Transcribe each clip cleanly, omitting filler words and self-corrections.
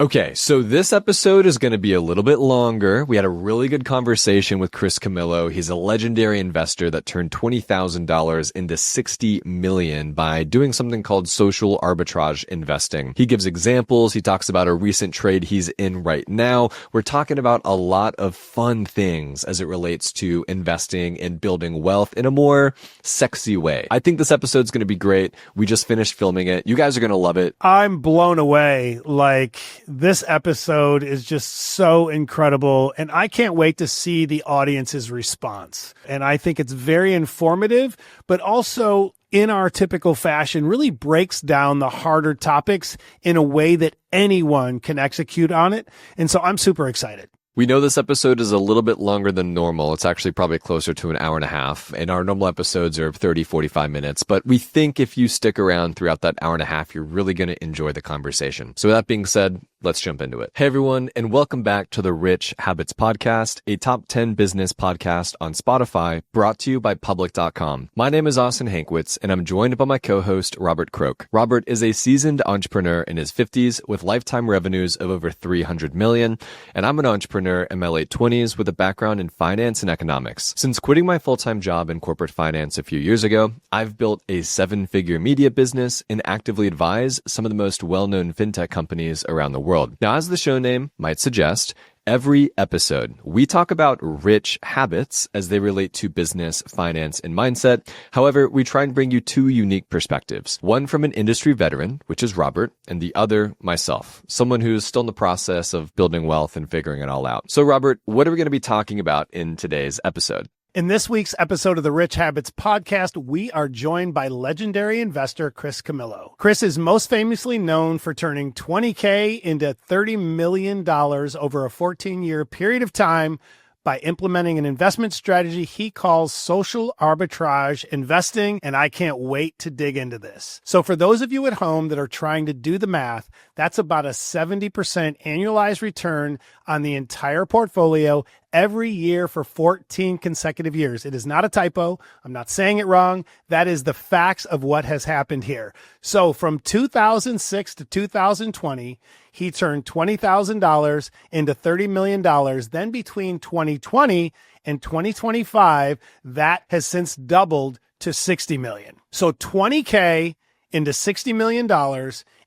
Okay, so this episode is going to be a little bit longer. We had a really good conversation with Chris Camillo. He's a legendary investor that turned $20,000 into $60 million by doing something called social arbitrage investing. He gives examples. He talks about a recent trade he's in right now. We're talking about a lot of fun things as it relates to investing and building wealth in a more sexy way. I think this episode's going to be great. We just finished filming it. You guys are going to love it. I'm blown away. This episode is just so incredible, and I can't wait to see the audience's response. And I think it's very informative, but also in our typical fashion, really breaks down the harder topics in a way that anyone can execute on it. And so I'm super excited. We know this episode is a little bit longer than normal. It's actually probably closer to an hour and a half, and our normal episodes are 30, 45 minutes. But we think if you stick around throughout that hour and a half, you're really going to enjoy the conversation. So with that being said, let's jump into it. Hey everyone, and welcome back to the Rich Habits Podcast, a top 10 business podcast on Spotify, brought to you by Public.com. My name is Austin Hankwitz, and I'm joined by my co-host, Robert Croak. Robert is a seasoned entrepreneur in his 50s with lifetime revenues of over $300 million, and I'm an entrepreneur in my late 20s with a background in finance and economics. Since quitting my full-time job in corporate finance a few years ago, I've built a 7-figure media business and actively advise some of the most well-known fintech companies around the world. Now, as the show name might suggest, every episode, we talk about rich habits as they relate to business, finance, and mindset. However, we try and bring you two unique perspectives. One from an industry veteran, which is Robert, and the other, myself, someone who's still in the process of building wealth and figuring it all out. So, Robert, what are we going to be talking about in today's episode? In this week's episode of the Rich Habits Podcast, we are joined by legendary investor Chris Camillo. Chris is most famously known for turning $20K into $30 million over a 14-year period of time by implementing an investment strategy he calls social arbitrage investing, and I can't wait to dig into this. So for those of you at home that are trying to do the math, that's about a 70% annualized return on the entire portfolio every year for 14 consecutive years. It is not a typo. I'm not saying it wrong. That is the facts of what has happened here. So from 2006 to 2020, he turned $20,000 into $30 million. Then between 2020 and 2025, that has since doubled to $60 million. So $20K into $60 million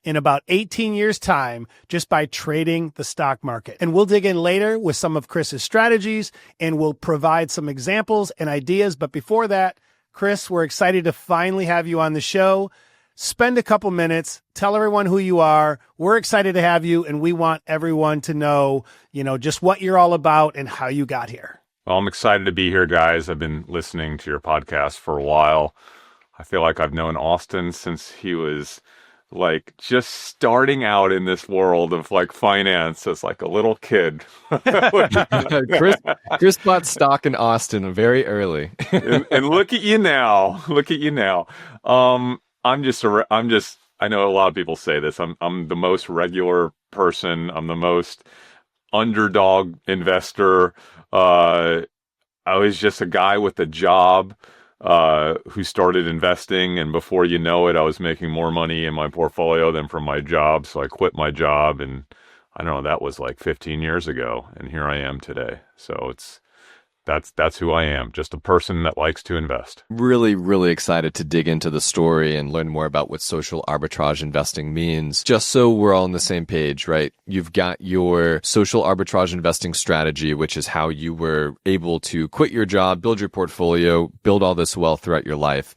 in about 18 years' time just by trading the stock market. And we'll dig in later with some of Chris's strategies, and we'll provide some examples and ideas. But before that, Chris, we're excited to finally have you on the show. Spend a couple minutes, tell everyone who you are. We're excited to have you, and we want everyone to know, just what you're all about and how you got here. Well, I'm excited to be here, guys. I've been listening to your podcast for a while. I feel like I've known Austin since he was just starting out in this world of finance as a little kid. Chris bought stock in Austin very early. and look at you now. I know a lot of people say this. I'm the most regular person. I'm the most underdog investor. I was just a guy with a job who started investing, and before you know it, I was making more money in my portfolio than from my job. So I quit my job, and I don't know, that was 15 years ago, and here I am today. So that's who I am, just a person that likes to invest. Really, really excited to dig into the story and learn more about what social arbitrage investing means. Just so we're all on the same page, right? You've got your social arbitrage investing strategy, which is how you were able to quit your job, build your portfolio, build all this wealth throughout your life.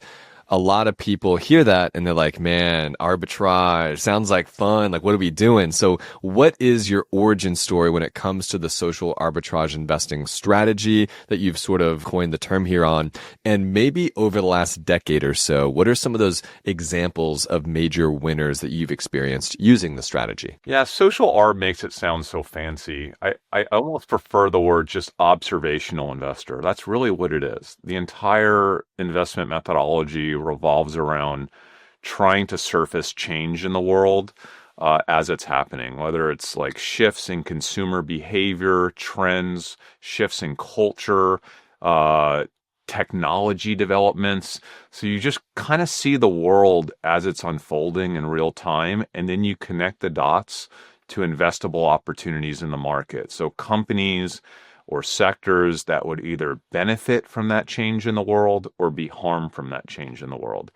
A lot of people hear that and they're like, man, arbitrage sounds like fun. What are we doing? So what is your origin story when it comes to the social arbitrage investing strategy that you've sort of coined the term here on? And maybe over the last decade or so, what are some of those examples of major winners that you've experienced using the strategy? Yeah, social arb makes it sound so fancy. I almost prefer the word just observational investor. That's really what it is. The entire investment methodology revolves around trying to surface change in the world as it's happening, whether it's shifts in consumer behavior, trends, shifts in culture, technology developments. So you just kind of see the world as it's unfolding in real time, and then you connect the dots to investable opportunities in the market. So companies or sectors that would either benefit from that change in the world or be harmed from that change in the world.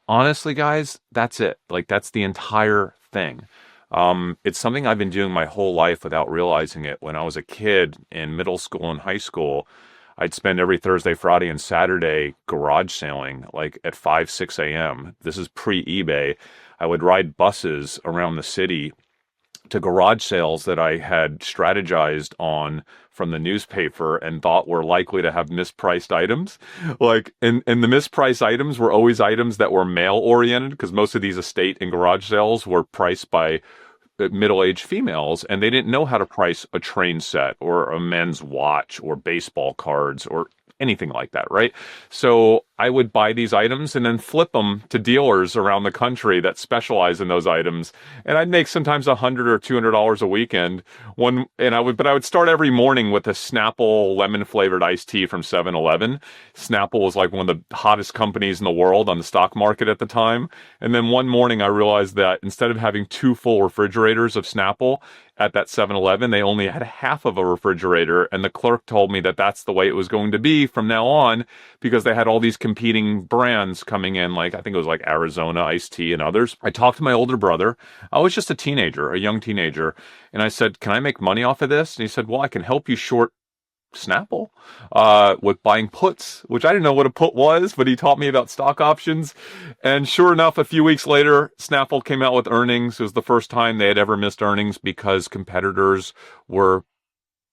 Honestly, guys, that's it. Like, that's the entire thing. It's something I've been doing my whole life without realizing it. When I was a kid in middle school and high school, I'd spend every Thursday, Friday, and Saturday garage sailing, like at 5, 6 a.m. This is pre-eBay. I would ride buses around the city to garage sales that I had strategized on from the newspaper and thought were likely to have mispriced items. Like, and the mispriced items were always items that were male oriented, because most of these estate and garage sales were priced by middle-aged females, and they didn't know how to price a train set or a men's watch or baseball cards or anything like that, right? So I would buy these items and then flip them to dealers around the country that specialize in those items, and I'd make sometimes $100 or $200 a weekend. I would start every morning with a Snapple lemon flavored iced tea from 7-Eleven. Snapple was like one of the hottest companies in the world on the stock market at the time. And then one morning I realized that instead of having 2 full refrigerators of Snapple at that 7-Eleven, they only had half of a refrigerator, and the clerk told me that that's the way it was going to be from now on, because they had all these competing brands coming in, like I think it was like Arizona iced tea and others. I talked to my older brother. I was just a young teenager, and I said, "Can I make money off of this?" And he said, "Well, I can help you short Snapple with buying puts," which I didn't know what a put was, but he taught me about stock options. And sure enough, a few weeks later, Snapple came out with earnings. It was the first time they had ever missed earnings because competitors were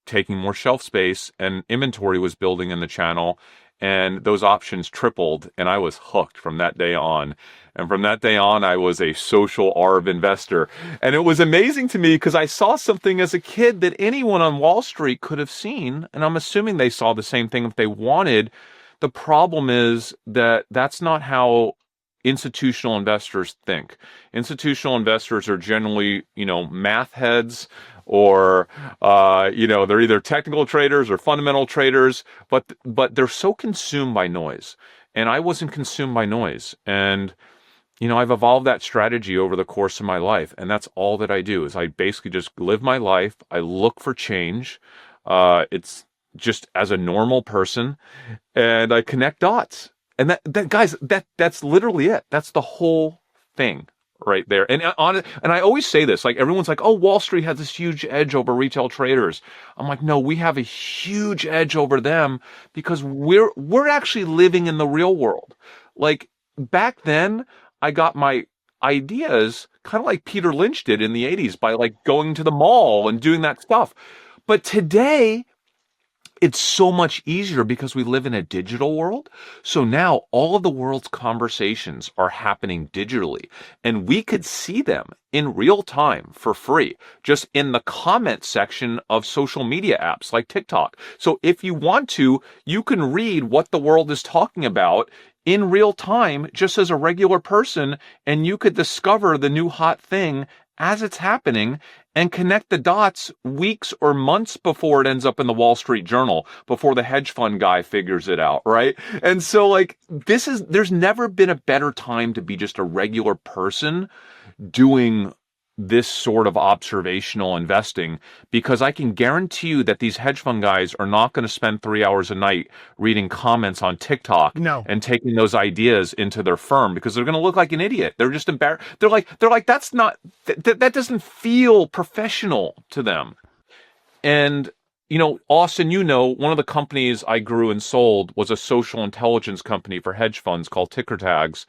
taking more shelf space and inventory was building in the channel. And those options tripled, and I was hooked from that day on. And from that day on, I was a social ARB investor. And it was amazing to me because I saw something as a kid that anyone on Wall Street could have seen. And I'm assuming they saw the same thing if they wanted. The problem is that that's not how institutional investors think. Institutional investors are generally, math heads, or they're either technical traders or fundamental traders, but they're so consumed by noise. And I wasn't consumed by noise. And I've evolved that strategy over the course of my life, and that's all that I do. Is I basically just live my life. I look for change. It's just as a normal person, and I connect dots. And that's literally it. That's the whole thing right there. And I always say this, like, everyone's like, "Oh, Wall Street has this huge edge over retail traders." I'm like, no, we have a huge edge over them because we're actually living in the real world. Like, back then, I got my ideas kind of like Peter Lynch did in the 80s by like going to the mall and doing that stuff. But today, it's so much easier because we live in a digital world. So now all of the world's conversations are happening digitally, and we could see them in real time for free, just in the comment section of social media apps like TikTok. So if you want to, you can read what the world is talking about in real time, just as a regular person, and you could discover the new hot thing as it's happening and connect the dots weeks or months before it ends up in the Wall Street Journal, before the hedge fund guy figures it out, right? And so, like, there's never been a better time to be just a regular person doing this sort of observational investing, because I can guarantee you that these hedge fund guys are not going to spend 3 hours a night reading comments on TikTok and taking those ideas into their firm, because they're going to look like an idiot. They're just embarrassed. They're like, that's not, that doesn't feel professional to them. And, Austin, one of the companies I grew and sold was a social intelligence company for hedge funds called Ticker Tags.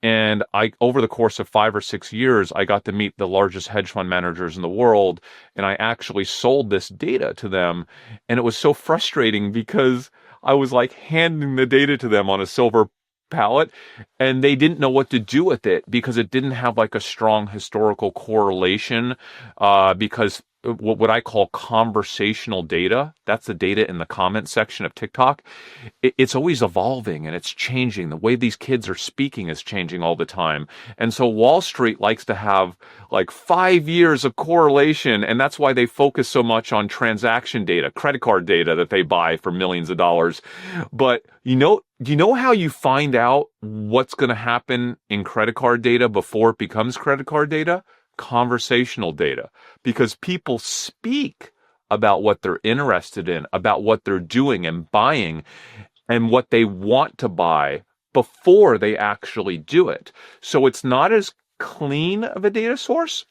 And over the course of 5 or 6 years, I got to meet the largest hedge fund managers in the world. And I actually sold this data to them. And it was so frustrating because I was like handing the data to them on a silver palette, and they didn't know what to do with it because it didn't have like a strong historical correlation, because what I call conversational data, that's the data in the comment section of TikTok. It's always evolving and it's changing. The way these kids are speaking is changing all the time. And so Wall Street likes to have like 5 years of correlation. And that's why they focus so much on transaction data, credit card data that they buy for millions of dollars. But do you know how you find out what's going to happen in credit card data before it becomes credit card data? conversational data, because people speak about what they're interested in, about what they're doing and buying, and what they want to buy before they actually do it. So it's not as clean of a data source,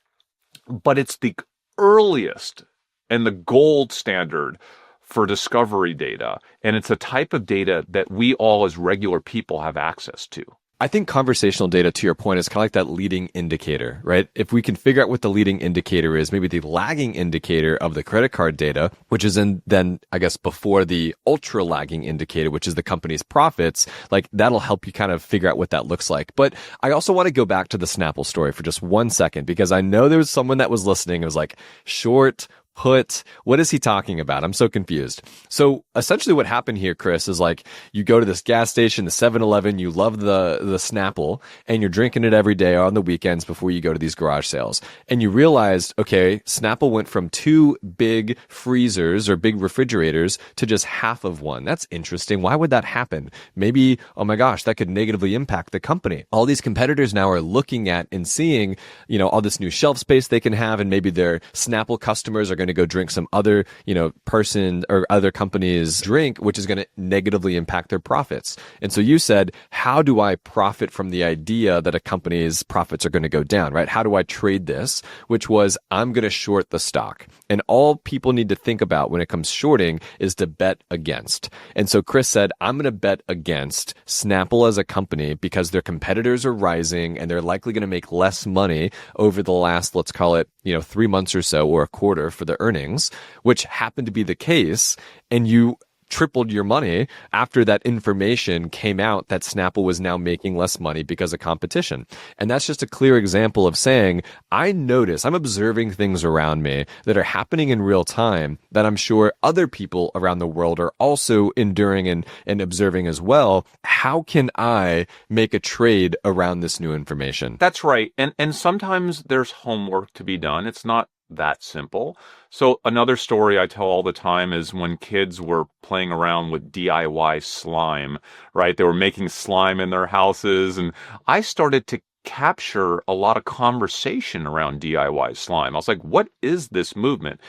but it's the earliest and the gold standard for discovery data. And it's a type of data that we all as regular people have access to. I think conversational data, to your point, is kind of like that leading indicator, right? If we can figure out what the leading indicator is, maybe the lagging indicator of the credit card data, which is then, I guess, before the ultra lagging indicator, which is the company's profits, like that'll help you kind of figure out what that looks like. But I also want to go back to the Snapple story for just 1 second, because I know there was someone that was listening. It was like, short, put, what is he talking about? I'm so confused. So essentially what happened here, Chris, is like you go to this gas station, the 7-Eleven, you love the Snapple, and you're drinking it every day on the weekends before you go to these garage sales. And you realized, okay, Snapple went from 2 big freezers or big refrigerators to just half of one. That's interesting. Why would that happen? Maybe, oh my gosh, that could negatively impact the company. All these competitors now are looking at and seeing, all this new shelf space they can have, and maybe their Snapple customers are going to go drink some other, person or other company's drink, which is going to negatively impact their profits. And so you said, how do I profit from the idea that a company's profits are going to go down, right? How do I trade this? Which was, I'm going to short the stock. And all people need to think about when it comes shorting is to bet against. And so Chris said, I'm going to bet against Snapple as a company because their competitors are rising and they're likely going to make less money over the last, let's call it, 3 months or so, or a quarter for the earnings, which happened to be the case. And you tripled your money after that information came out that Snapple was now making less money because of competition. And that's just a clear example of saying, I'm observing things around me that are happening in real time that I'm sure other people around the world are also enduring and observing as well. How can I make a trade around this new information? That's right. And sometimes there's homework to be done. It's not that simple. So another story I tell all the time is when kids were playing around with DIY slime, right? They were making slime in their houses, and I started to capture a lot of conversation around DIY slime. I was like, what is this movement?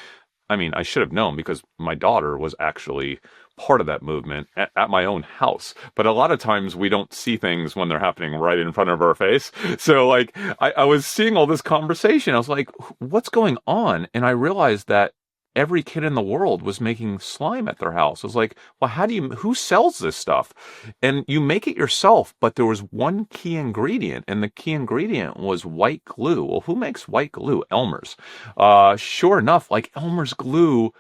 I mean, I should have known because my daughter was actually part of that movement at my own house. But a lot of times we don't see things when they're happening right in front of our face. So like I was seeing all this conversation. I was like, what's going on? And I realized that every kid in the world was making slime at their house. I was like, well, who sells this stuff? And you make it yourself, but there was one key ingredient, and the key ingredient was white glue. Well, who makes white glue? Elmer's. Sure enough, like Elmer's glue,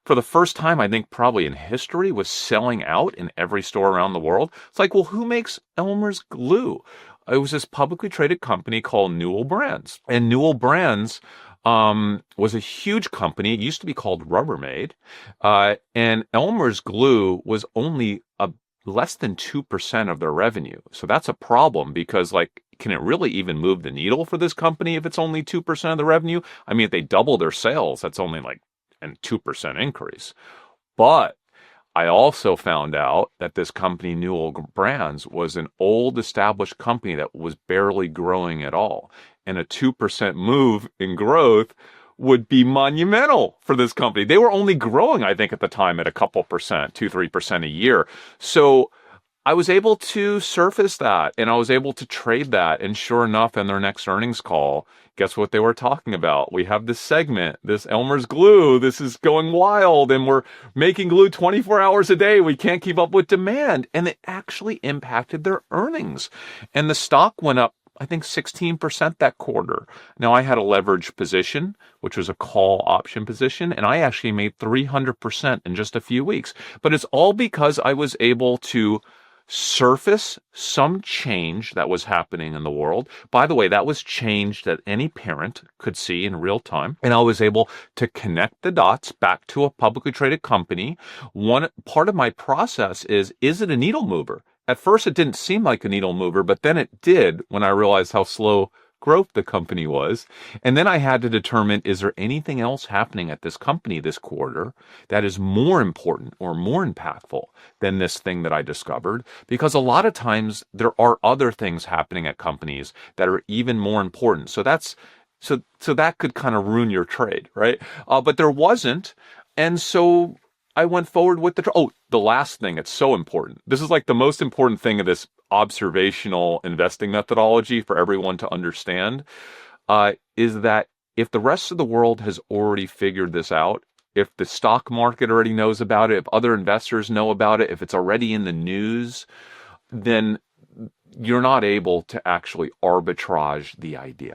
for the first time, I think probably in history, was selling out in every store around the world. It's like, well, who makes Elmer's glue? It was this publicly traded company called Newell Brands. And Newell Brands was a huge company. It used to be called Rubbermaid. And Elmer's glue was only less than 2% of their revenue. So that's a problem because, like, can it really even move the needle for this company if it's only 2% of the revenue? I mean, if they double their sales, that's only like a 2% increase. But I also found out that this company, Newell Brands, was an old established company that was barely growing at all. And a 2% move in growth would be monumental for this company. They were only growing, I think, at the time at a couple percent, 2-3% a year. So I was able to surface that and I was able to trade that. And sure enough, in their next earnings call, guess what they were talking about? We have this segment, this Elmer's glue. This is going wild and we're making glue 24 hours a day. We can't keep up with demand. And it actually impacted their earnings. And the stock went up, I think, 16% that quarter. Now, I had a leverage position, which was a call option position, and I actually made 300% in just a few weeks. But it's all because I was able to surface some change that was happening in the world. By the way, that was change that any parent could see in real time. And I was able to connect the dots back to a publicly traded company. One part of my process is it a needle mover? At first, it didn't seem like a needle mover, but then it did when I realized how slow growth the company was. And then I had to determine, is there anything else happening at this company this quarter that is more important or more impactful than this thing that I discovered? Because a lot of times there are other things happening at companies that are even more important. So that's So that could kind of ruin your trade, right? But there wasn't. And so I went forward with the last thing. It's so important. This is like the most important thing of this observational investing methodology for everyone to understand, is that if the rest of the world has already figured this out, if the stock market already knows about it, if other investors know about it, if it's already in the news, then you're not able to actually arbitrage the idea.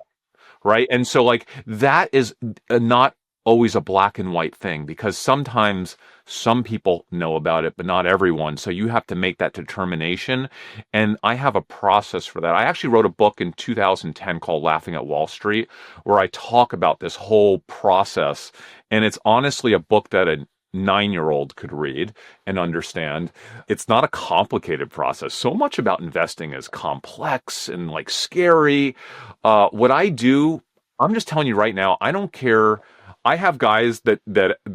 Right. And so like that is not always a black and white thing, because sometimes some people know about it, but not everyone. So you have to make that determination. And I have a process for that. I actually wrote a book in 2010 called Laughing at Wall Street, where I talk about this whole process. And it's honestly a book that a 9-year-old could read and understand. It's not a complicated process. So much about investing is complex and like scary. What I do, I'm just telling you right now, I don't care. I have guys that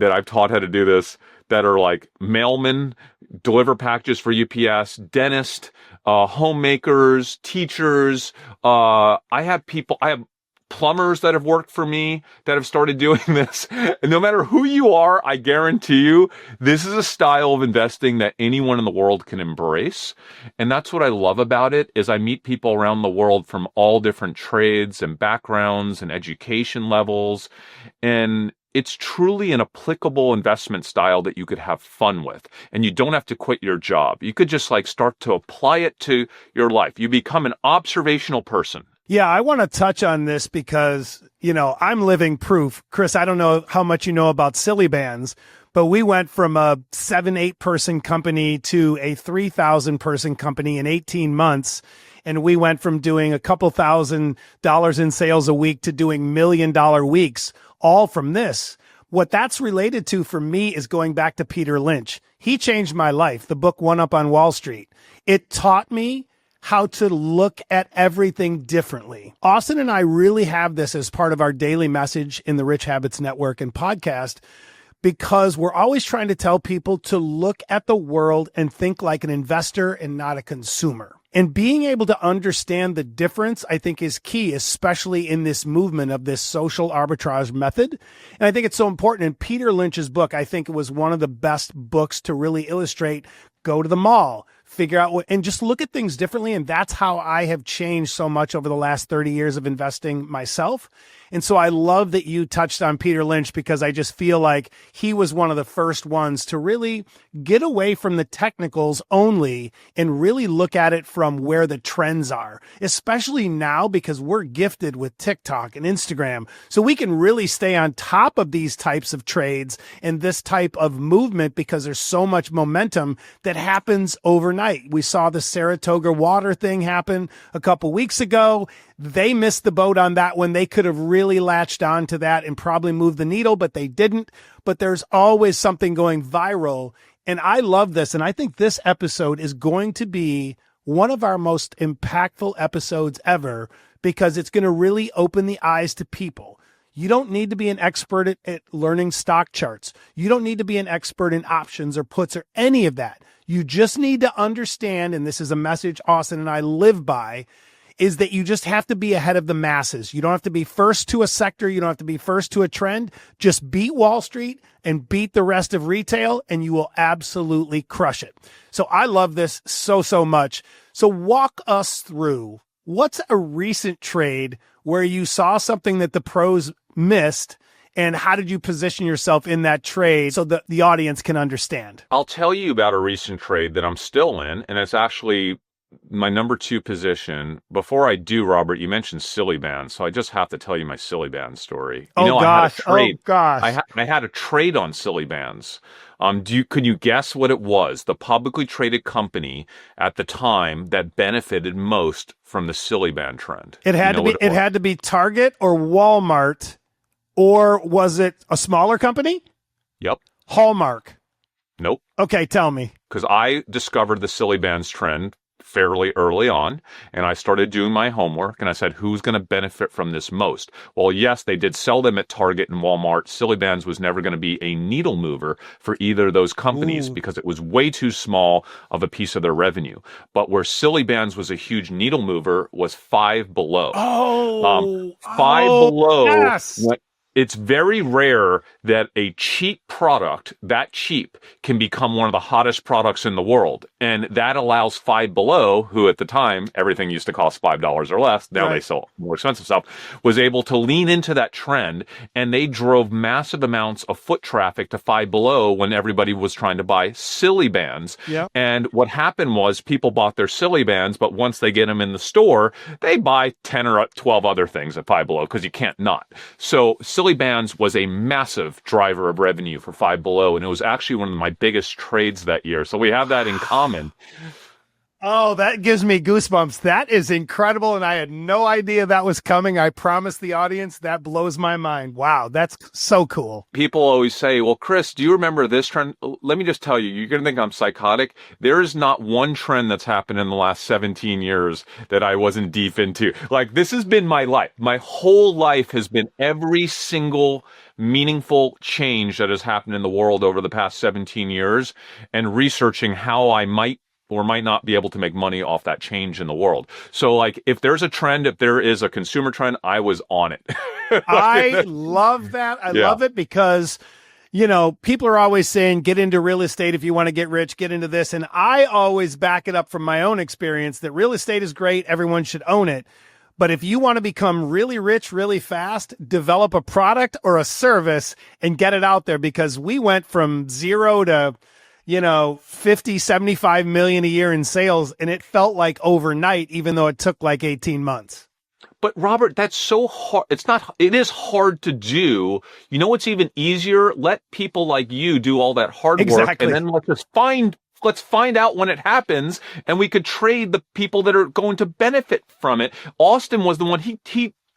I've taught how to do this that are like mailmen, deliver packages for UPS, dentists, homemakers, teachers. I have plumbers that have worked for me that have started doing this. And no matter who you are, I guarantee you, this is a style of investing that anyone in the world can embrace. And that's what I love about it, is I meet people around the world from all different trades and backgrounds and education levels. And it's truly an applicable investment style that you could have fun with. And you don't have to quit your job. You could just like start to apply it to your life. You become an observational person. Yeah, I want to touch on this because, I'm living proof. Chris, I don't know how much you know about Silly Bands, but we went from a 7-8 person company to a 3,000 person company in 18 months. And we went from doing a couple $1,000s in sales a week to doing $1 million weeks, all from this. What that's related to for me is going back to Peter Lynch. He changed my life. The book One Up on Wall Street. It taught me how to look at everything differently. Austin and I really have this as part of our daily message in the Rich Habits Network and podcast, because we're always trying to tell people to look at the world and think like an investor and not a consumer. And being able to understand the difference, I think, is key, especially in this movement of this social arbitrage method. And I think it's so important. In Peter Lynch's book, I think it was one of the best books to really illustrate, go to the mall, figure out what, and just look at things differently. And that's how I have changed so much over the last 30 years of investing myself. And so I love that you touched on Peter Lynch, because I just feel like he was one of the first ones to really get away from the technicals only and really look at it from where the trends are, especially now because we're gifted with TikTok and Instagram. So we can really stay on top of these types of trades and this type of movement, because there's so much momentum that happens overnight. We saw the Saratoga water thing happen a couple weeks ago. They missed the boat on that one. They could have really latched on to that and probably moved the needle, but they didn't. But there's always something going viral. And I love this. And I think this episode is going to be one of our most impactful episodes ever, because it's going to really open the eyes to people. You don't need to be an expert at learning stock charts. You don't need to be an expert in options or puts or any of that. You just need to understand, and this is a message Austin and I live by, is that you just have to be ahead of the masses. You don't have to be first to a sector. You don't have to be first to a trend. Just beat Wall Street and beat the rest of retail, and you will absolutely crush it. So I love this so, so much. So walk us through, what's a recent trade where you saw something that the pros missed, and how did you position yourself in that trade so that the audience can understand? I'll tell you about a recent trade that I'm still in, and it's actually my number 2 position. Before I do, Robert, you mentioned Silly Band, so I just have to tell you my Silly Band story. I had a trade on Silly Bands. Could you guess what it was? The publicly traded company at the time that benefited most from the Silly Band trend. It had to be Target or Walmart, or was it a smaller company? Yep. Hallmark. Nope. Okay, tell me. Because I discovered the Silly Bands trend fairly early on, and I started doing my homework, and I said, who's going to benefit from this most? Well, yes, they did sell them at Target and Walmart. Silly Bands was never going to be a needle mover for either of those companies because it was way too small of a piece of their revenue. But where Silly Bands was a huge needle mover was Five Below. Five Below yes. It's very rare that a cheap product, that cheap, can become one of the hottest products in the world. And that allows Five Below, who at the time, everything used to cost $5 or less, now they sell more expensive stuff, was able to lean into that trend. And they drove massive amounts of foot traffic to Five Below when everybody was trying to buy Silly Bands. Yep. And what happened was people bought their Silly Bands, but once they get them in the store, they buy 10 or 12 other things at Five Below because you can't not. So Silly Bands was a massive driver of revenue for Five Below, and it was actually one of my biggest trades that year. So we have that in common. Oh, that gives me goosebumps. That is incredible, and I had no idea that was coming. I promise the audience that blows my mind. Wow, that's so cool. People always say, well, Chris, do you remember this trend? Let me just tell you, you're going to think I'm psychotic. There is not one trend that's happened in the last 17 years that I wasn't deep into. Like, this has been my life. My whole life has been every single meaningful change that has happened in the world over the past 17 years and researching how I might or might not be able to make money off that change in the world. So, like, if there's a trend, if there is a consumer trend, I was on it. I love that. I love it because, you know, people are always saying, get into real estate if you want to get rich, get into this. And I always back it up from my own experience that real estate is great. Everyone should own it. But if you want to become really rich, really fast, develop a product or a service and get it out there, because we went from zero to 50, 75 million a year in sales. And it felt like overnight, even though it took like 18 months. But Robert, that's so hard. It is hard to do. You know what's even easier? Let people like you do all that hard work. And then let's find out when it happens, and we could trade the people that are going to benefit from it. Austin was the one, he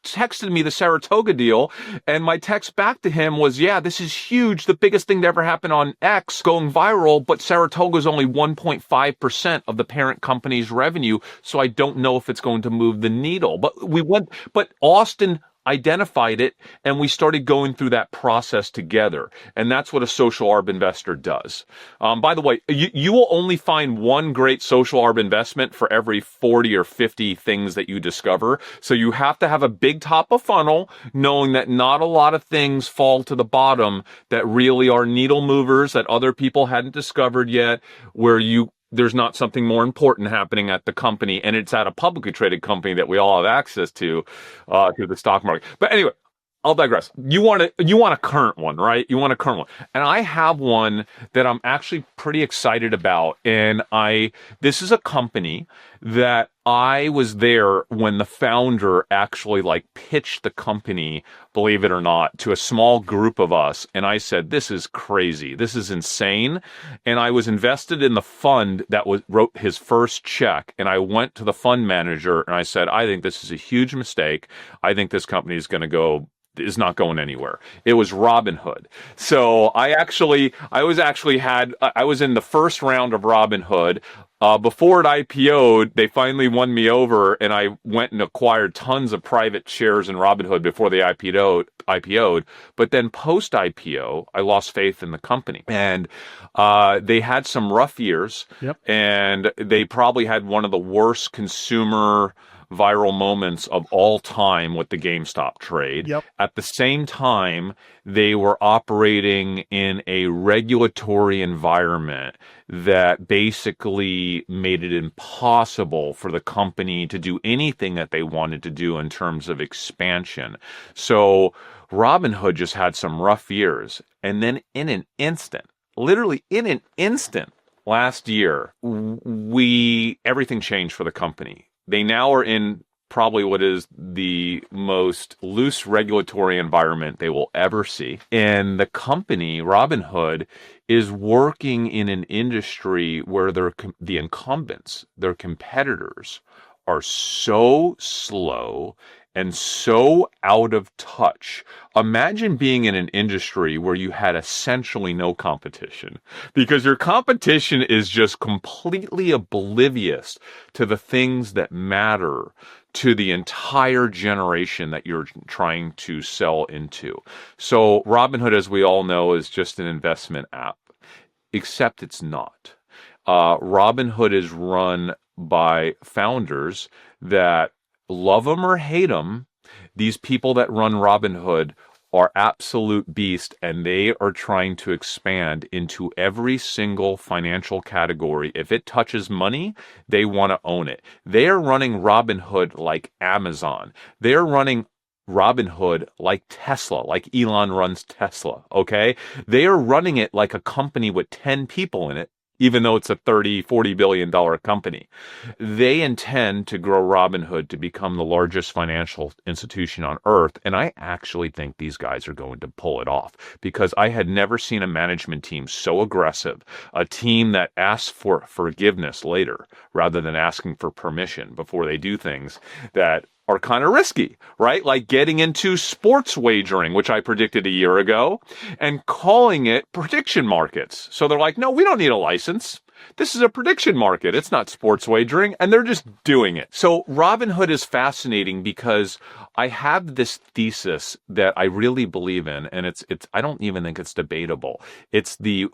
texted me the Saratoga deal, and my text back to him was, yeah, this is huge, the biggest thing to ever happen on X, going viral, but Saratoga is only 1.5% of the parent company's revenue, so I don't know if it's going to move the needle. But Austin identified it, and we started going through that process together. And that's what a social arb investor does. By the way, you will only find one great social arb investment for every 40 or 50 things that you discover. So you have to have a big top of funnel, knowing that not a lot of things fall to the bottom that really are needle movers that other people hadn't discovered yet, where there's not something more important happening at the company, and it's at a publicly traded company that we all have access to the stock market. But anyway, I'll digress. You want a current one, right? You want a current one. And I have one that I'm actually pretty excited about. And this is a company that I was there when the founder actually pitched the company, believe it or not, to a small group of us. And I said, this is crazy. This is insane. And I was invested in the fund that wrote his first check. And I went to the fund manager and I said, I think this is a huge mistake. I think this company is not going anywhere. It was Robinhood. So I was in the first round of Robinhood. Before it IPO'd, they finally won me over, and I went and acquired tons of private shares in Robinhood before they IPO'd. But then post-IPO, I lost faith in the company. And they had some rough years, and they probably had one of the worst consumer viral moments of all time with the GameStop trade. At the same time, they were operating in a regulatory environment that basically made it impossible for the company to do anything that they wanted to do in terms of expansion. So Robinhood just had some rough years. And then in an instant, literally in an instant, last year, everything changed for the company. They now are in probably what is the most loose regulatory environment they will ever see. And the company, Robinhood, is working in an industry where the incumbents, their competitors, are so slow and so out of touch. Imagine being in an industry where you had essentially no competition, because your competition is just completely oblivious to the things that matter to the entire generation that you're trying to sell into. So Robinhood, as we all know, is just an investment app, except it's not. Robinhood is run by founders that, love them or hate them, these people that run Robinhood are absolute beasts, and they are trying to expand into every single financial category. If it touches money, they want to own it. They are running Robinhood like Amazon. They are running Robinhood like Tesla, like Elon runs Tesla, okay? They are running it like a company with 10 people in it, even though it's a $30-40 billion company. They intend to grow Robinhood to become the largest financial institution on earth. And I actually think these guys are going to pull it off, because I had never seen a management team so aggressive, a team that asks for forgiveness later rather than asking for permission before they do things that are kind of risky, right? Like getting into sports wagering, which I predicted a year ago, and calling it prediction markets. So they're like, no, we don't need a license. This is a prediction market. It's not sports wagering. And they're just doing it. So Robinhood is fascinating because I have this thesis that I really believe in, and it's I don't even think it's debatable. It's the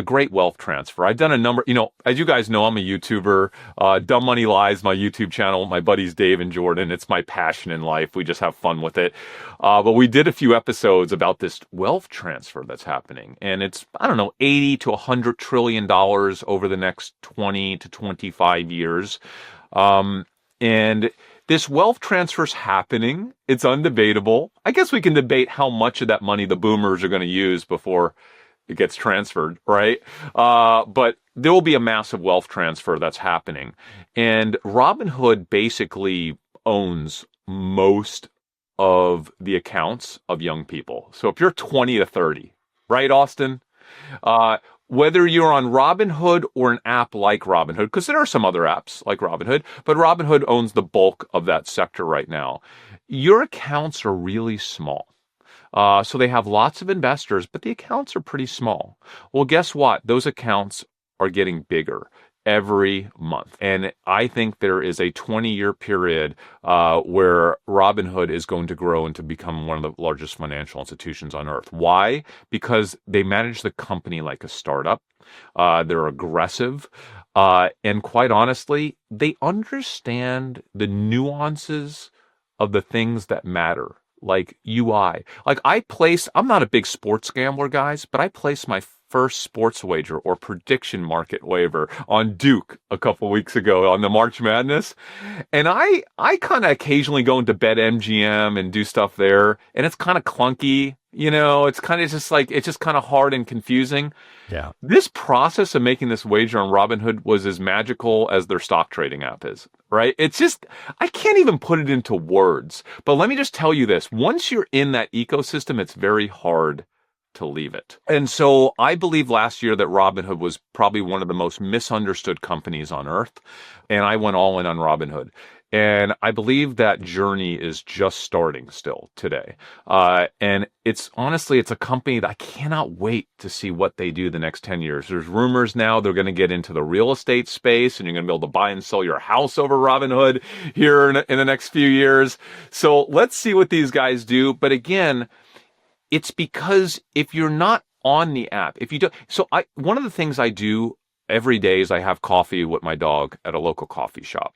great wealth transfer. I've done a number, as you guys know, I'm a YouTuber. Dumb Money Lies, my YouTube channel, my buddies Dave and Jordan. It's my passion in life. We just have fun with it. But we did a few episodes about this wealth transfer that's happening, and it's, I don't know, 80 to 100 trillion dollars over the next 20 to 25 years. And this wealth transfer's happening. It's undebatable. I guess we can debate how much of that money the boomers are going to use before it gets transferred, right? But there will be a massive wealth transfer that's happening. And Robinhood basically owns most of the accounts of young people. So if you're 20 to 30, right, Austin? Whether you're on Robinhood or an app like Robinhood, because there are some other apps like Robinhood, but Robinhood owns the bulk of that sector right now. Your accounts are really small. So they have lots of investors, but the accounts are pretty small. Well, guess what? Those accounts are getting bigger every month. And I think there is a 20-year period where Robinhood is going to grow and to become one of the largest financial institutions on earth. Why? Because they manage the company like a startup. They're aggressive. And quite honestly, they understand the nuances of the things that matter, like UI. Like I'm not a big sports gambler, guys, but I placed my first sports wager or prediction market waiver on Duke a couple weeks ago on the March Madness. And I kind of occasionally go into BetMGM and do stuff there, and it's kind of clunky. It's kind of just like, it's just kind of hard and confusing. Yeah. This process of making this wager on Robinhood was as magical as their stock trading app is, right? It's just, I can't even put it into words. But let me just tell you this. Once you're in that ecosystem, it's very hard to leave it. And so I believe last year that Robinhood was probably one of the most misunderstood companies on earth. And I went all in on Robinhood. And I believe that journey is just starting still today. And it's a company that I cannot wait to see what they do the next 10 years. There's rumors now they're going to get into the real estate space, and you're going to be able to buy and sell your house over Robinhood here in the next few years. So let's see what these guys do. But again, it's because if you're not on the app, one of the things I do every day is I have coffee with my dog at a local coffee shop,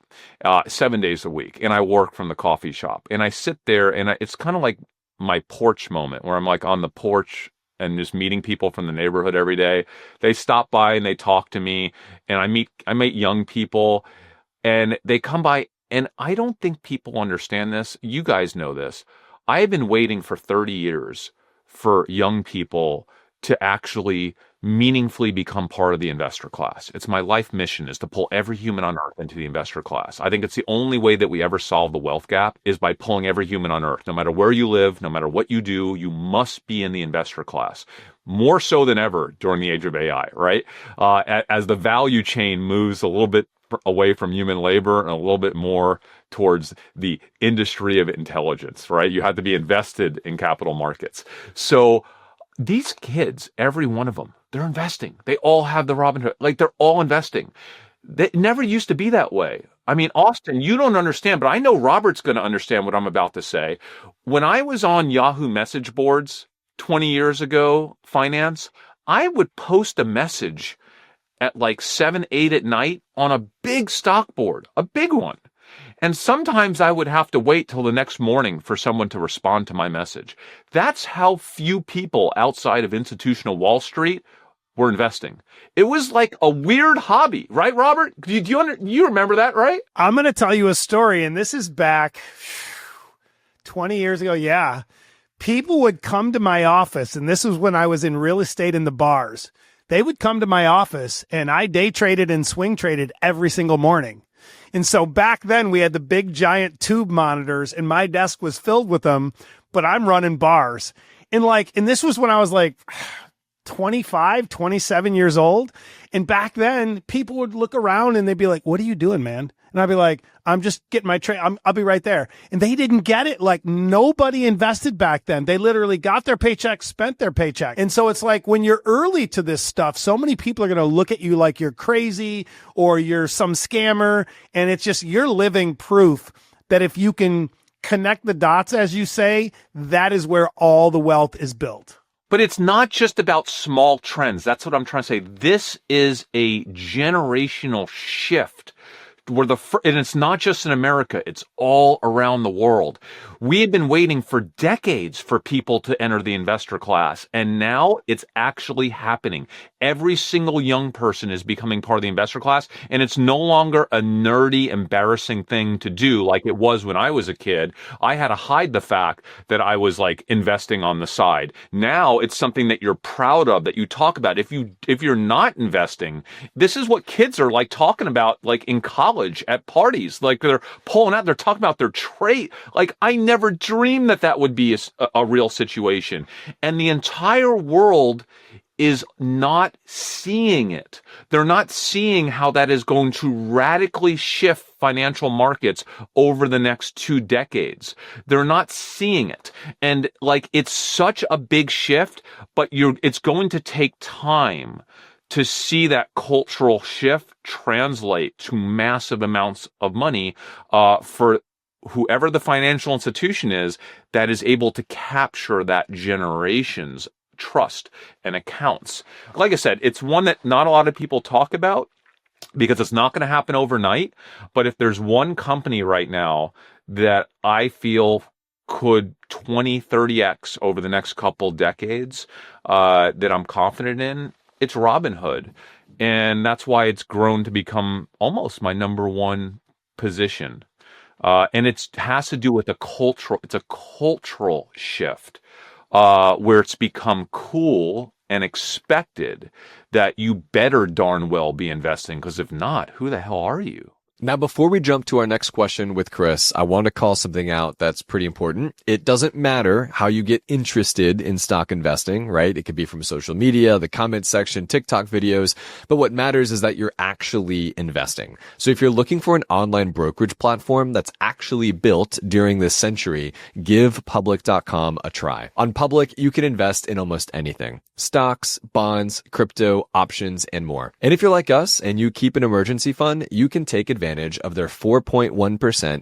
7 days a week. And I work from the coffee shop, and I sit there, and it's kind of like my porch moment where I'm like on the porch and just meeting people from the neighborhood every day. They stop by and they talk to me, and I meet young people, and they come by, and I don't think people understand this. You guys know this. I have been waiting for 30 years for young people to actually meaningfully become part of the investor class. It's my life mission is to pull every human on earth into the investor class. I think it's the only way that we ever solve the wealth gap is by pulling every human on earth. No matter where you live, no matter what you do, you must be in the investor class. More so than ever during the age of AI, right? As the value chain moves a little bit away from human labor and a little bit more towards the industry of intelligence, right? You have to be invested in capital markets. So these kids, every one of them, they're investing. They all have the Robinhood. Like, they're all investing. It never used to be that way. I mean, Austin, you don't understand, but I know Robert's going to understand what I'm about to say. When I was on Yahoo message boards 20 years ago, finance, I would post a message at like 7, 8 at night on a big stock board, a big one. And sometimes I would have to wait till the next morning for someone to respond to my message. That's how few people outside of institutional Wall Street were investing. It was like a weird hobby, right, Robert? You remember that, right? I'm going to tell you a story, and this is back 20 years ago. Yeah. People would come to my office, and this was when I was in real estate in the bars. They would come to my office, and I day traded and swing traded every single morning. And so back then we had the big giant tube monitors and my desk was filled with them, but I'm running bars. And this was when I was like 25, 27 years old. And back then people would look around and they'd be like, "What are you doing, man?" And I'd be like, "I'm just getting my trade. I'll be right there." And they didn't get it. Like, nobody invested back then. They literally got their paycheck, spent their paycheck. And so it's like, when you're early to this stuff, so many people are going to look at you like you're crazy or you're some scammer. And it's just, you're living proof that if you can connect the dots, as you say, that is where all the wealth is built. But it's not just about small trends. That's what I'm trying to say. This is a generational shift. And it's not just in America, it's all around the world. We have been waiting for decades for people to enter the investor class, and now it's actually happening. Every single young person is becoming part of the investor class, and it's no longer a nerdy, embarrassing thing to do like it was when I was a kid. I had to hide the fact that I was like investing on the side. Now it's something that you're proud of, that you talk about. If you're not investing, this is what kids are like talking about, like in college at parties, like they're pulling out, they're talking about their trade. Like, I never dreamed that would be a real situation. And the entire world is not seeing it. They're not seeing how that is going to radically shift financial markets over the next 2 decades. They're not seeing it. And like, it's such a big shift, but it's going to take time to see that cultural shift translate to massive amounts of money for whoever the financial institution is that is able to capture that generation's trust and accounts. Like I said, it's one that not a lot of people talk about because it's not going to happen overnight. But if there's one company right now that I feel could 20, 30x over the next couple decades that I'm confident in, it's Robinhood. And that's why it's grown to become almost my number one position. And it has to do with it's a cultural shift where it's become cool and expected that you better darn well be investing, because if not, who the hell are you? Now, before we jump to our next question with Chris, I want to call something out that's pretty important. It doesn't matter how you get interested in stock investing, right? It could be from social media, the comment section, TikTok videos, but what matters is that you're actually investing. So if you're looking for an online brokerage platform that's actually built during this century, give public.com a try. On Public, you can invest in almost anything: stocks, bonds, crypto, options, and more. And if you're like us and you keep an emergency fund, you can take advantage of their 4.1%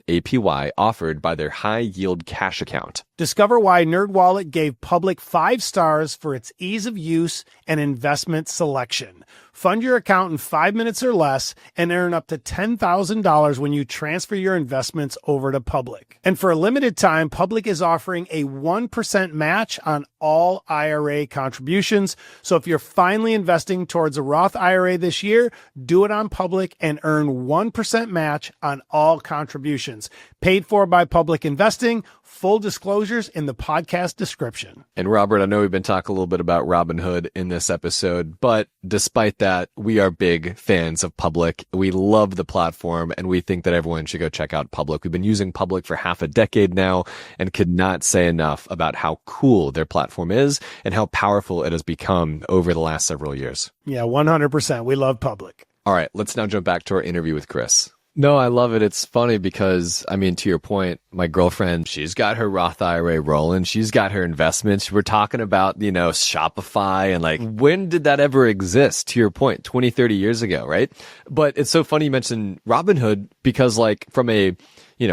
APY offered by their high yield cash account. Discover why NerdWallet gave Public 5 stars for its ease of use and investment selection. Fund your account in 5 minutes or less and earn up to $10,000 when you transfer your investments over to Public. And for a limited time, Public is offering a 1% match on all IRA contributions. So if you're finally investing towards a Roth IRA this year, do it on Public and earn 1% 100% match on all contributions. Paid for by Public Investing. Full disclosures in the podcast description. And Robert, I know we've been talking a little bit about Robinhood in this episode, but despite that, we are big fans of Public. We love the platform, and we think that everyone should go check out Public. We've been using Public for half a decade now and could not say enough about how cool their platform is and how powerful it has become over the last several years. Yeah, 100%. We love Public. All right, let's now jump back to our interview with Chris. No, I love it. It's funny because, I mean, to your point, my girlfriend, she's got her Roth IRA rolling. She's got her investments. We're talking about, Shopify and like, when did that ever exist? To your point, 20, 30 years ago, right? But it's so funny you mentioned Robinhood because like from a,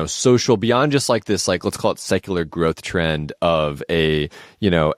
social beyond just like this, like, let's call it secular growth trend of a,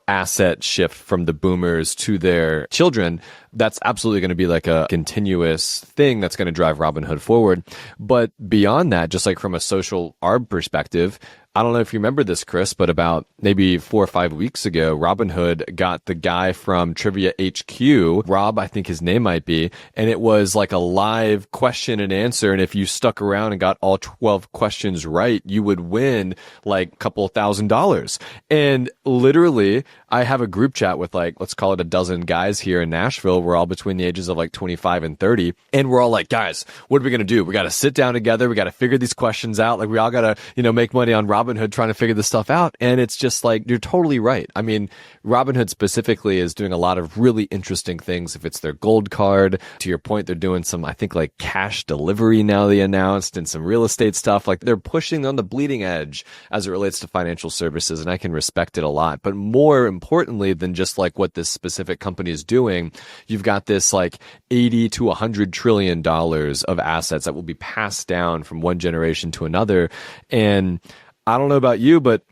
asset shift from the boomers to their children. That's absolutely going to be like a continuous thing that's going to drive Robinhood forward. But beyond that, just like from a social arb perspective, I don't know if you remember this, Chris, but about maybe 4 or 5 weeks ago, Robinhood got the guy from Trivia HQ, Rob, I think his name might be, and it was like a live question and answer. And if you stuck around and got all 12 questions right, you would win like a couple $1,000. And literally, I have a group chat with like, let's call it a dozen guys here in Nashville. We're all between the ages of like 25 and 30. And we're all like, guys, what are we going to do? We got to sit down together. We got to figure these questions out. Like we all got to, make money on Robinhood trying to figure this stuff out. And it's just like, you're totally right. I mean, Robinhood specifically is doing a lot of really interesting things. If it's their gold card, to your point, they're doing some, I think like cash delivery now they announced and some real estate stuff. Like they're pushing on the bleeding edge as it relates to financial services. And I can respect it a lot. But more importantly than just like what this specific company is doing, you've got this like 80 to $100 trillion of assets that will be passed down from one generation to another. And I don't know about you, but,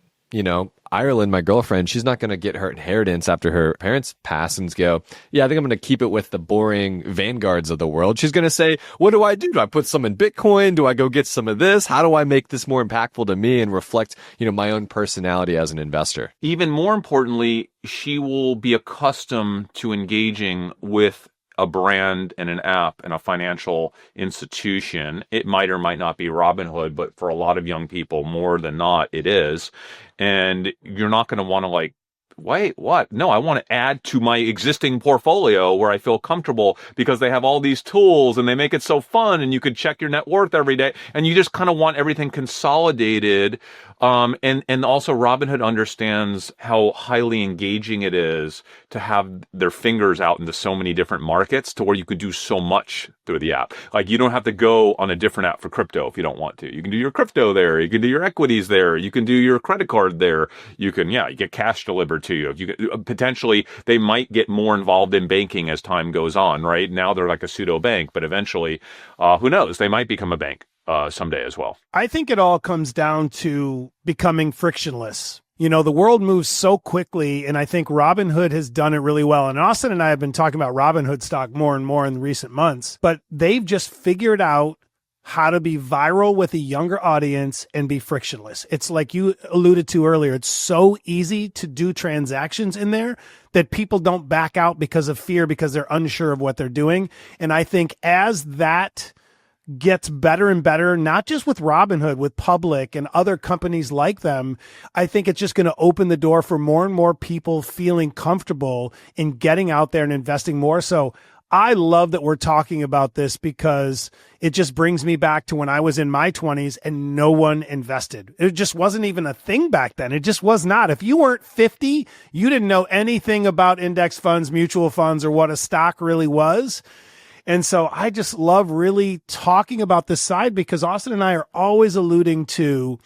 Ireland, my girlfriend, she's not going to get her inheritance after her parents pass and go, yeah, I think I'm going to keep it with the boring vanguards of the world. She's going to say, what do? Do I put some in Bitcoin? Do I go get some of this? How do I make this more impactful to me and reflect, my own personality as an investor? Even more importantly, she will be accustomed to engaging with a brand and an app and a financial institution. It might or might not be Robinhood, but for a lot of young people, more than not, it is. And you're not going to want to like, wait, what? No, I want to add to my existing portfolio where I feel comfortable because they have all these tools and they make it so fun and you could check your net worth every day and you just kind of want everything consolidated. And also Robinhood understands how highly engaging it is to have their fingers out into so many different markets to where you could do so much through the app. Like you don't have to go on a different app for crypto if you don't want to. You can do your crypto there. You can do your equities there. You can do your credit card there. You can, you get cash delivered to you. If you potentially, they might get more involved in banking as time goes on, right? Now they're like a pseudo bank, but eventually, who knows? They might become a bank someday as well. I think it all comes down to becoming frictionless. The world moves so quickly, and I think Robinhood has done it really well. And Austin and I have been talking about Robinhood stock more and more in recent months, but they've just figured out how to be viral with a younger audience and be frictionless. It's like you alluded to earlier. It's so easy to do transactions in there that people don't back out because of fear, because they're unsure of what they're doing. And I think as that gets better and better, not just with Robinhood, with Public and other companies like them, I think it's just going to open the door for more and more people feeling comfortable in getting out there and investing more. So I love that we're talking about this because it just brings me back to when I was in my 20s and no one invested. It just wasn't even a thing back then. It just was not. If you weren't 50, you didn't know anything about index funds, mutual funds, or what a stock really was. And so I just love really talking about this side because Austin and I are always alluding to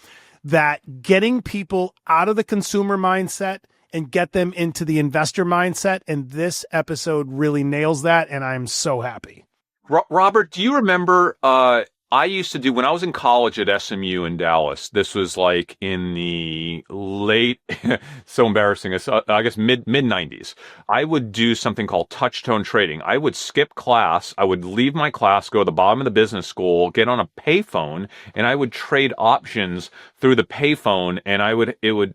that getting people out of the consumer mindset and get them into the investor mindset. And this episode really nails that. And I'm so happy. Robert, do you remember, I used to do, when I was in college at SMU in Dallas, this was like in the late, so embarrassing, I guess mid 90s. I would do something called touch-tone trading. I would skip class. I would leave my class, go to the bottom of the business school, get on a payphone, and I would trade options through the payphone. And I would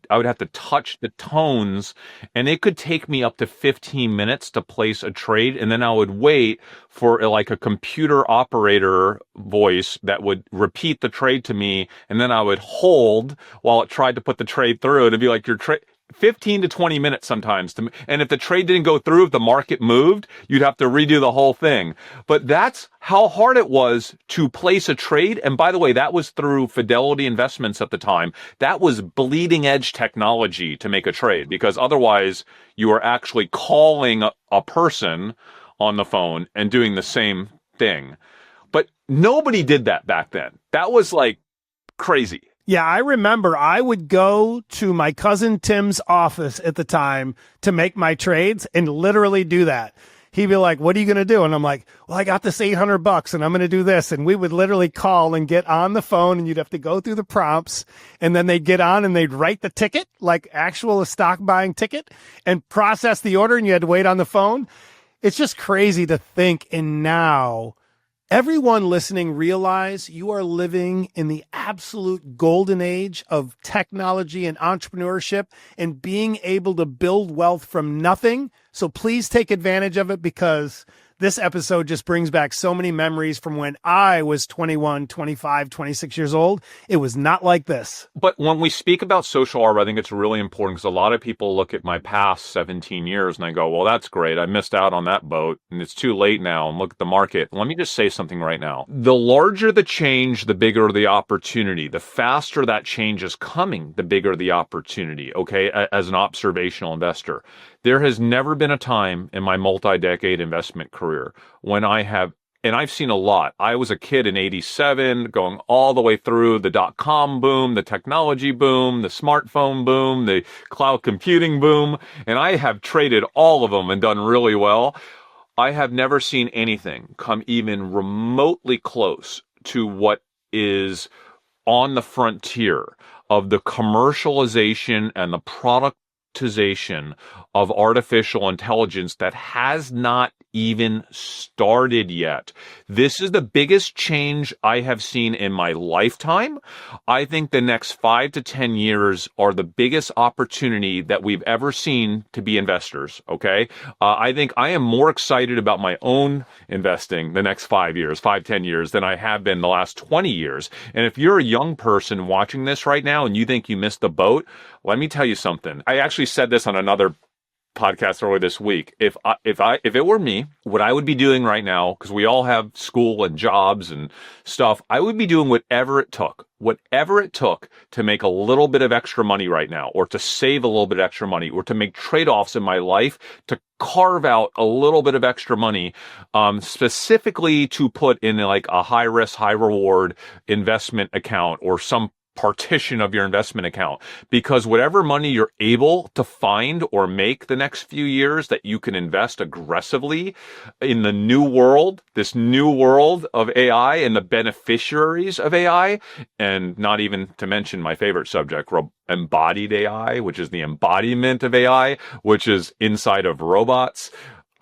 have to touch the tones, and it could take me up to 15 minutes to place a trade. And then I would wait for like a computer operator voice that would repeat the trade to me, and then I would hold while it tried to put the trade through. It'd be like your trade 15 to 20 minutes sometimes. And if the trade didn't go through, if the market moved, you'd have to redo the whole thing. But that's how hard it was to place a trade. And by the way, that was through Fidelity Investments at the time. That was bleeding edge technology to make a trade, because otherwise you were actually calling a person on the phone and doing the same thing. But nobody did that back then. That was like crazy. Yeah, I remember I would go to my cousin Tim's office at the time to make my trades and literally do that. He'd be like, "What are you going to do?" And I'm like, "Well, I got this $800 and I'm going to do this." And we would literally call and get on the phone, and you'd have to go through the prompts, and then they'd get on and they'd write the ticket, like actual stock buying ticket, and process the order, and you had to wait on the phone. It's just crazy to think. And now everyone listening, realize you are living in the absolute golden age of technology and entrepreneurship and being able to build wealth from nothing. So please take advantage of it, because this episode just brings back so many memories from when I was 21, 25, 26 years old. It was not like this. But when we speak about social arb, I think it's really important, because a lot of people look at my past 17 years and they go, well, that's great. I missed out on that boat and it's too late now, and look at the market. Let me just say something right now. The larger the change, the bigger the opportunity. The faster that change is coming, the bigger the opportunity, okay, as an observational investor. There has never been a time in my multi-decade investment career when and I've seen a lot. I was a kid in 87, going all the way through the dot-com boom, the technology boom, the smartphone boom, the cloud computing boom, and I have traded all of them and done really well. I have never seen anything come even remotely close to what is on the frontier of the commercialization and the productization of artificial intelligence that has not even started yet. This is the biggest change I have seen in my lifetime. I think the next 5 to 10 years are the biggest opportunity that we've ever seen to be investors, okay? I think I am more excited about my own investing the next 5 years, 10 years, than I have been the last 20 years. And if you're a young person watching this right now and you think you missed the boat, let me tell you something. I actually said this on another podcast earlier this week. If it were me, what I would be doing right now, because we all have school and jobs and stuff, I would be doing whatever it took to make a little bit of extra money right now, or to save a little bit of extra money, or to make trade-offs in my life, to carve out a little bit of extra money, specifically to put in like a high risk, high reward investment account, or some partition of your investment account, because whatever money you're able to find or make the next few years that you can invest aggressively in the new world, this new world of AI and the beneficiaries of AI, and not even to mention my favorite subject, embodied AI, which is the embodiment of AI, which is inside of robots.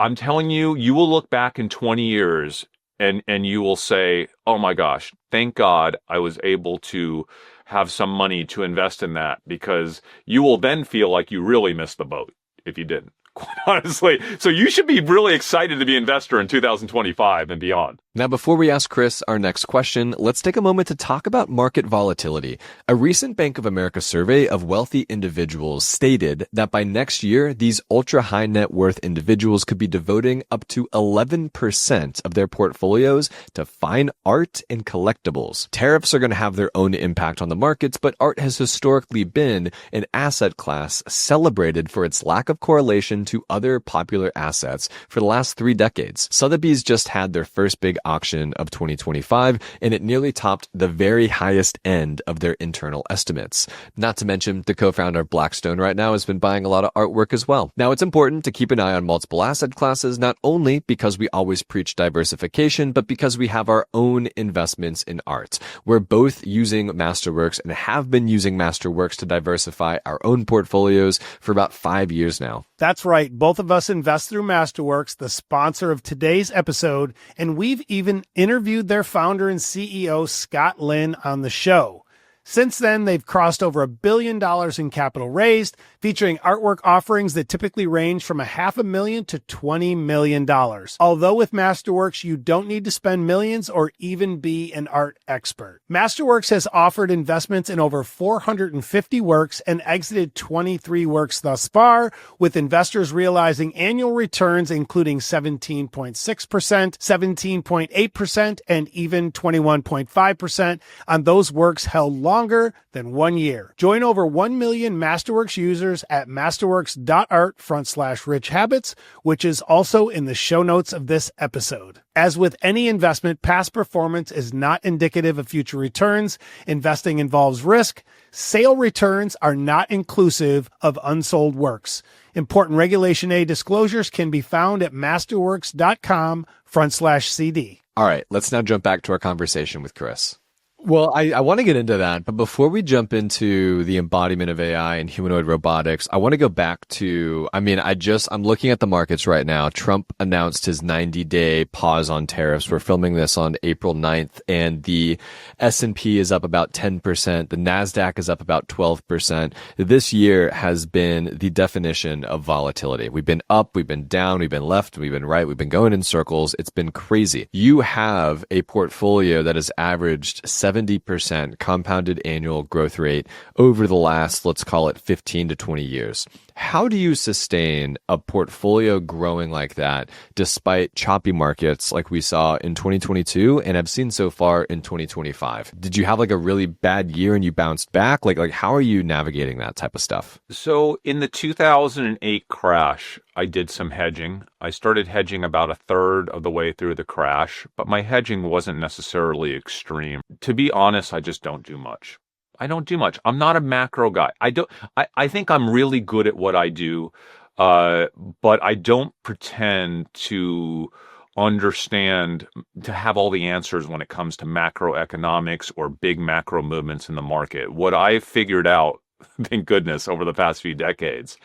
I'm telling you, you will look back in 20 years and you will say, oh my gosh, thank God I was able to have some money to invest in that, because you will then feel like you really missed the boat if you didn't, quite honestly. So you should be really excited to be an investor in 2025 and beyond. Now, before we ask Chris our next question, let's take a moment to talk about market volatility. A recent Bank of America survey of wealthy individuals stated that by next year, these ultra-high net worth individuals could be devoting up to 11% of their portfolios to fine art and collectibles. Tariffs are going to have their own impact on the markets, but art has historically been an asset class celebrated for its lack of correlation to other popular assets for the last 3 decades. Sotheby's just had their first big auction of 2025, and it nearly topped the very highest end of their internal estimates. Not to mention, the co-founder of Blackstone right now has been buying a lot of artwork as well. Now, it's important to keep an eye on multiple asset classes, not only because we always preach diversification, but because we have our own investments in art. We're both using Masterworks and have been using Masterworks to diversify our own portfolios for about 5 years now. That's right. Both of us invest through Masterworks, the sponsor of today's episode, and we've even interviewed their founder and CEO, Scott Lynn, on the show. Since then, they've crossed over $1 billion in capital raised, featuring artwork offerings that typically range from $500,000 to $20 million. Although with Masterworks, you don't need to spend millions or even be an art expert. Masterworks has offered investments in over 450 works and exited 23 works thus far, with investors realizing annual returns including 17.6%, 17.8%, and even 21.5% on those works held longer than 1 year. Join over 1 million Masterworks users at masterworks.art/rich habits, which is also in the show notes of this episode. As with any investment, past performance is not indicative of future returns. Investing involves risk. Sale returns are not inclusive of unsold works. Important Regulation A disclosures can be found at masterworks.com/CD. All right, let's now jump back to our conversation with Chris. Well, I want to get into that, but before we jump into the embodiment of AI and humanoid robotics, I want to go back to, I'm looking at the markets right now. Trump announced his 90-day pause on tariffs. We're filming this on April 9th, and the S&P is up about 10%. The NASDAQ is up about 12%. This year has been the definition of volatility. We've been up, we've been down, we've been left, we've been right, we've been going in circles. It's been crazy. You have a portfolio that has averaged 70% compounded annual growth rate over the last, let's call it 15 to 20 years. How do you sustain a portfolio growing like that despite choppy markets like we saw in 2022 and have seen so far in 2025? Did you have like a really bad year and you bounced back? Like how are you navigating that type of stuff? So in the 2008 crash, I did some hedging. I started hedging about a third of the way through the crash, but my hedging wasn't necessarily extreme. To be honest, I just don't do much. I don't do much. I'm not a macro guy. I think I'm really good at what I do, but I don't pretend to understand, to have all the answers when it comes to macroeconomics or big macro movements in the market. What I've figured out, thank goodness, over the past few decades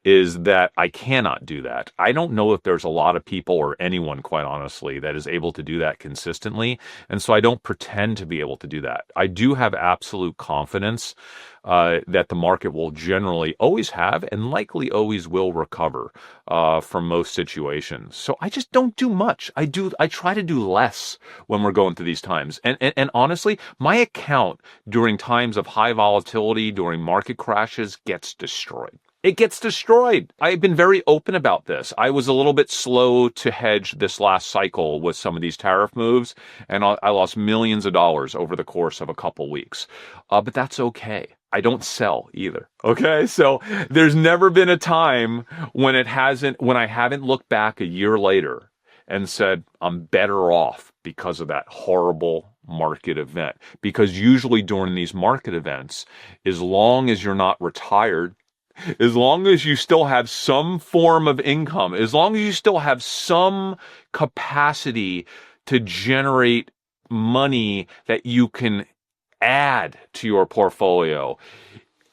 is that I cannot do that. I don't know if there's a lot of people or anyone, quite honestly, that is able to do that consistently. And so I don't pretend to be able to do that. I do have absolute confidence that the market will generally always have and likely always will recover from most situations. So I just don't do much. I try to do less when we're going through these times. And honestly, my account during times of high volatility, during market crashes, gets destroyed. It gets destroyed. I've been very open about this. I was a little bit slow to hedge this last cycle with some of these tariff moves, and I lost millions of dollars over the course of a couple weeks. But that's okay. I don't sell either. Okay. So there's never been a time when I haven't looked back a year later and said, I'm better off because of that horrible market event. Because usually during these market events, as long as you're not retired, as long as you still have some form of income, as long as you still have some capacity to generate money that you can add to your portfolio,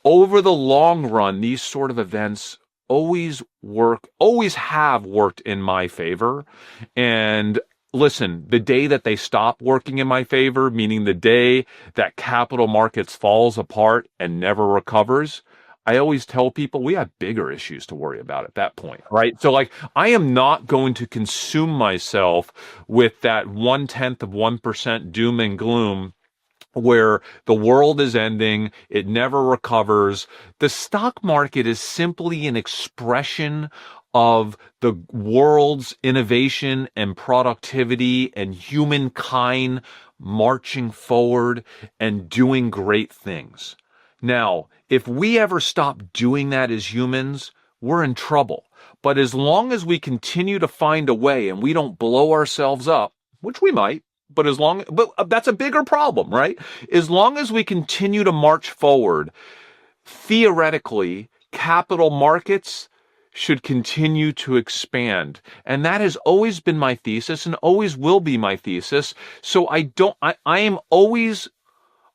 over the long run, these sort of events always have worked in my favor. And listen, the day that they stop working in my favor, meaning the day that capital markets falls apart and never recovers, I always tell people we have bigger issues to worry about at that point, right? So I am not going to consume myself with that 0.1% doom and gloom where the world is ending, it never recovers. The stock market is simply an expression of the world's innovation and productivity and humankind marching forward and doing great things. Now, if we ever stop doing that as humans, we're in trouble. But as long as we continue to find a way and we don't blow ourselves up, which we might, but that's a bigger problem, right? As long as we continue to march forward, theoretically, capital markets should continue to expand. And that has always been my thesis and always will be my thesis. So I am always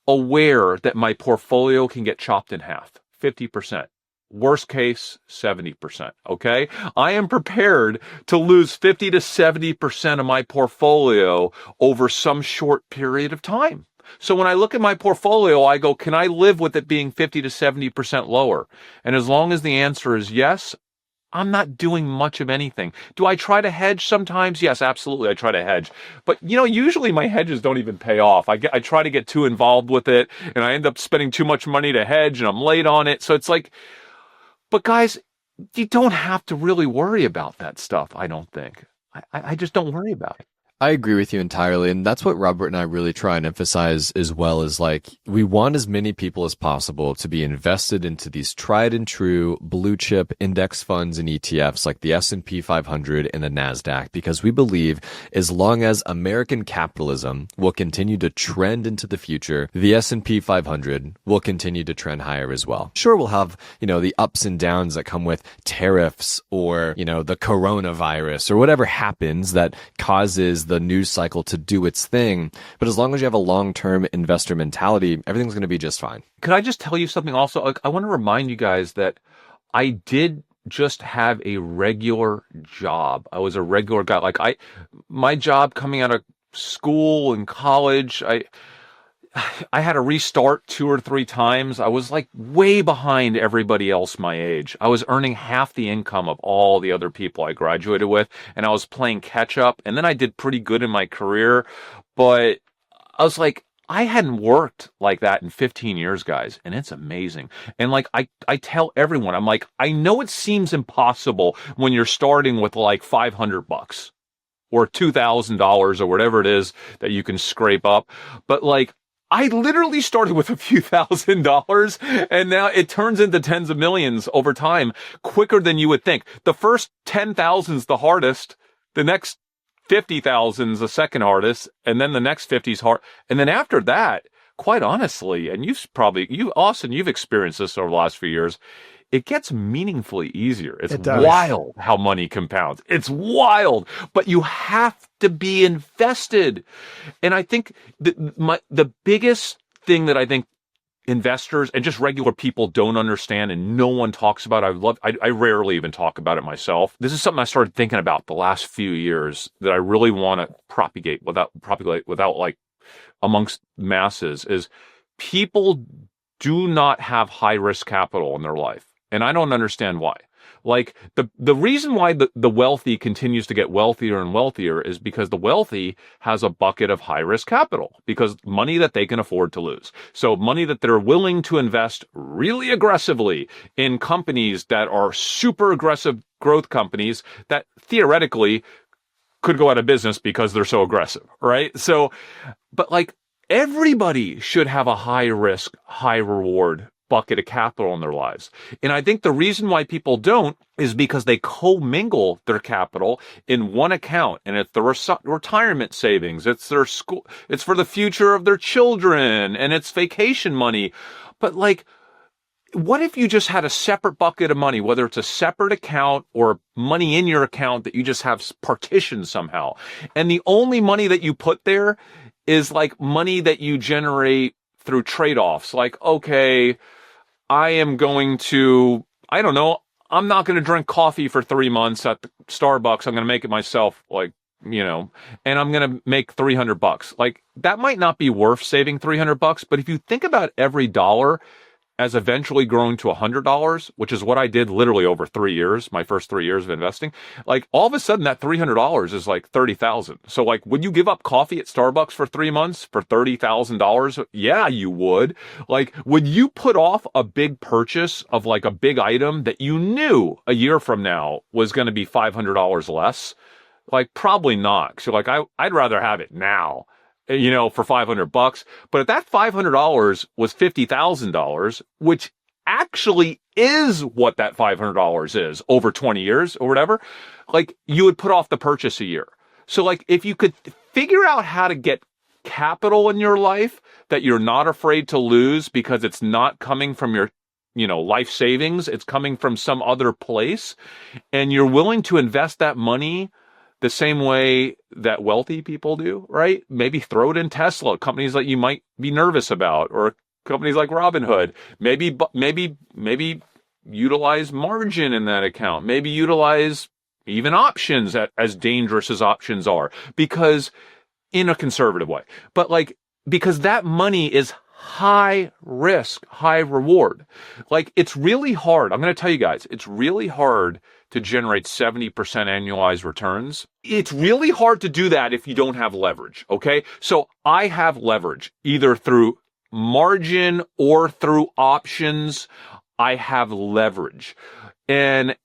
aware that my portfolio can get chopped in half, 50%. Worst case, 70%. Okay. I am prepared to lose 50 to 70% of my portfolio over some short period of time. So when I look at my portfolio, I go, can I live with it being 50 to 70% lower? And as long as the answer is yes, I'm not doing much of anything. Do I try to hedge sometimes? Yes, absolutely. I try to hedge. But, usually my hedges don't even pay off. I try to get too involved with it, and I end up spending too much money to hedge, and I'm late on it. So it's like, but guys, you don't have to really worry about that stuff, I don't think. I just don't worry about it. I agree with you entirely. And that's what Robert and I really try and emphasize as well, is like, we want as many people as possible to be invested into these tried and true blue chip index funds and ETFs like the S&P 500 and the NASDAQ, because we believe as long as American capitalism will continue to trend into the future, the S&P 500 will continue to trend higher as well. Sure, we'll have, the ups and downs that come with tariffs or, the coronavirus or whatever happens that causes the news cycle to do its thing. But as long as you have a long-term investor mentality, everything's going to be just fine. Could I just tell you something also? I want to remind you guys that I did just have a regular job. I was a regular guy. My job coming out of school and college, I had to restart 2 or 3 times. I was like way behind everybody else my age. I was earning half the income of all the other people I graduated with, and I was playing catch up. And then I did pretty good in my career, but I was like, I hadn't worked like that in 15 years, guys, and it's amazing. And I tell everyone, I'm like, I know it seems impossible when you're starting with like $500 or $2,000 or whatever it is that you can scrape up, but I literally started with a few $1,000s, and now it turns into tens of millions over time quicker than you would think. The first 10,000's the hardest, the next 50,000's the second hardest, and then the next 50's hard. And then after that, quite honestly, and Austin, you've experienced this over the last few years, it gets meaningfully easier. It's wild how money compounds. It's wild, but you have to be invested. And I think the biggest thing that I think investors and just regular people don't understand and no one talks about, I rarely even talk about it myself. This is something I started thinking about the last few years that I really want to propagate without amongst masses, is people do not have high risk capital in their life. And I don't understand why. The reason why the wealthy continues to get wealthier and wealthier is because the wealthy has a bucket of high risk capital, because money that they can afford to lose. So money that they're willing to invest really aggressively in companies that are super aggressive growth companies that theoretically could go out of business because they're so aggressive, right? So, but everybody should have a high risk, high reward bucket of capital in their lives. And I think the reason why people don't is because they commingle their capital in one account, and it's the retirement savings, it's their school, it's for the future of their children, and it's vacation money. But what if you just had a separate bucket of money, whether it's a separate account or money in your account that you just have partitioned somehow, and the only money that you put there is money that you generate through trade-offs. Okay, I am going to, I don't know, I'm not going to drink coffee for 3 months at the Starbucks. I'm going to make it myself, and I'm going to make $300. That might not be worth saving $300, but if you think about every dollar as eventually growing to $100, which is what I did literally over 3 years, my first 3 years of investing, all of a sudden that $300 is $30,000. So would you give up coffee at Starbucks for 3 months for $30,000? Yeah, you would. Would you put off a big purchase of a big item that you knew a year from now was going to be $500 less? Probably not. So I'd rather have it now, for $500. But if that $500 was $50,000, which actually is what that $500 is over 20 years or whatever, you would put off the purchase a year. So if you could figure out how to get capital in your life that you're not afraid to lose because it's not coming from your life savings, it's coming from some other place, and you're willing to invest that money the same way that wealthy people do, right? Maybe throw it in Tesla, companies that you might be nervous about, or companies like Robinhood. Maybe utilize margin in that account. Maybe utilize even options as dangerous as options are, because in a conservative way. But because that money is high risk, high reward. Like, it's really hard. I'm going to tell you guys, it's really hard to generate 70% annualized returns. It's really hard to do that if you don't have leverage. Okay. So I have leverage either through margin or through options. I have leverage, and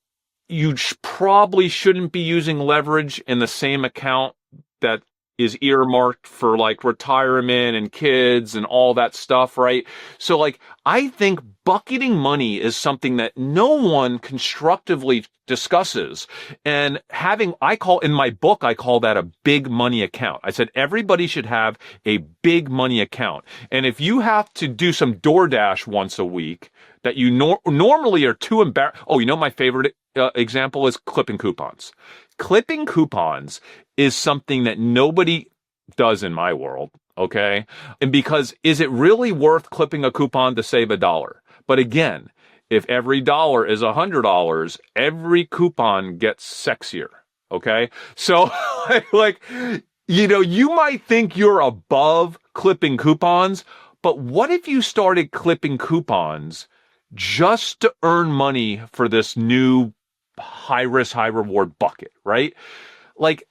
you probably shouldn't be using leverage in the same account that is earmarked for like retirement and kids and all that stuff, right? So like, I think bucketing money is something that no one constructively discusses. And in my book, I call that a big money account. I said, everybody should have a big money account. And if you have to do some DoorDash once a week that you normally are too embarrassed. Oh, my favorite example is clipping coupons. Clipping coupons is something that nobody does in my world, okay? And because is it really worth clipping a coupon to save $1? But again, if every dollar is $100, every coupon gets sexier, okay? So you might think you're above clipping coupons, but what if you started clipping coupons just to earn money for this new high risk, high reward bucket, right? Like,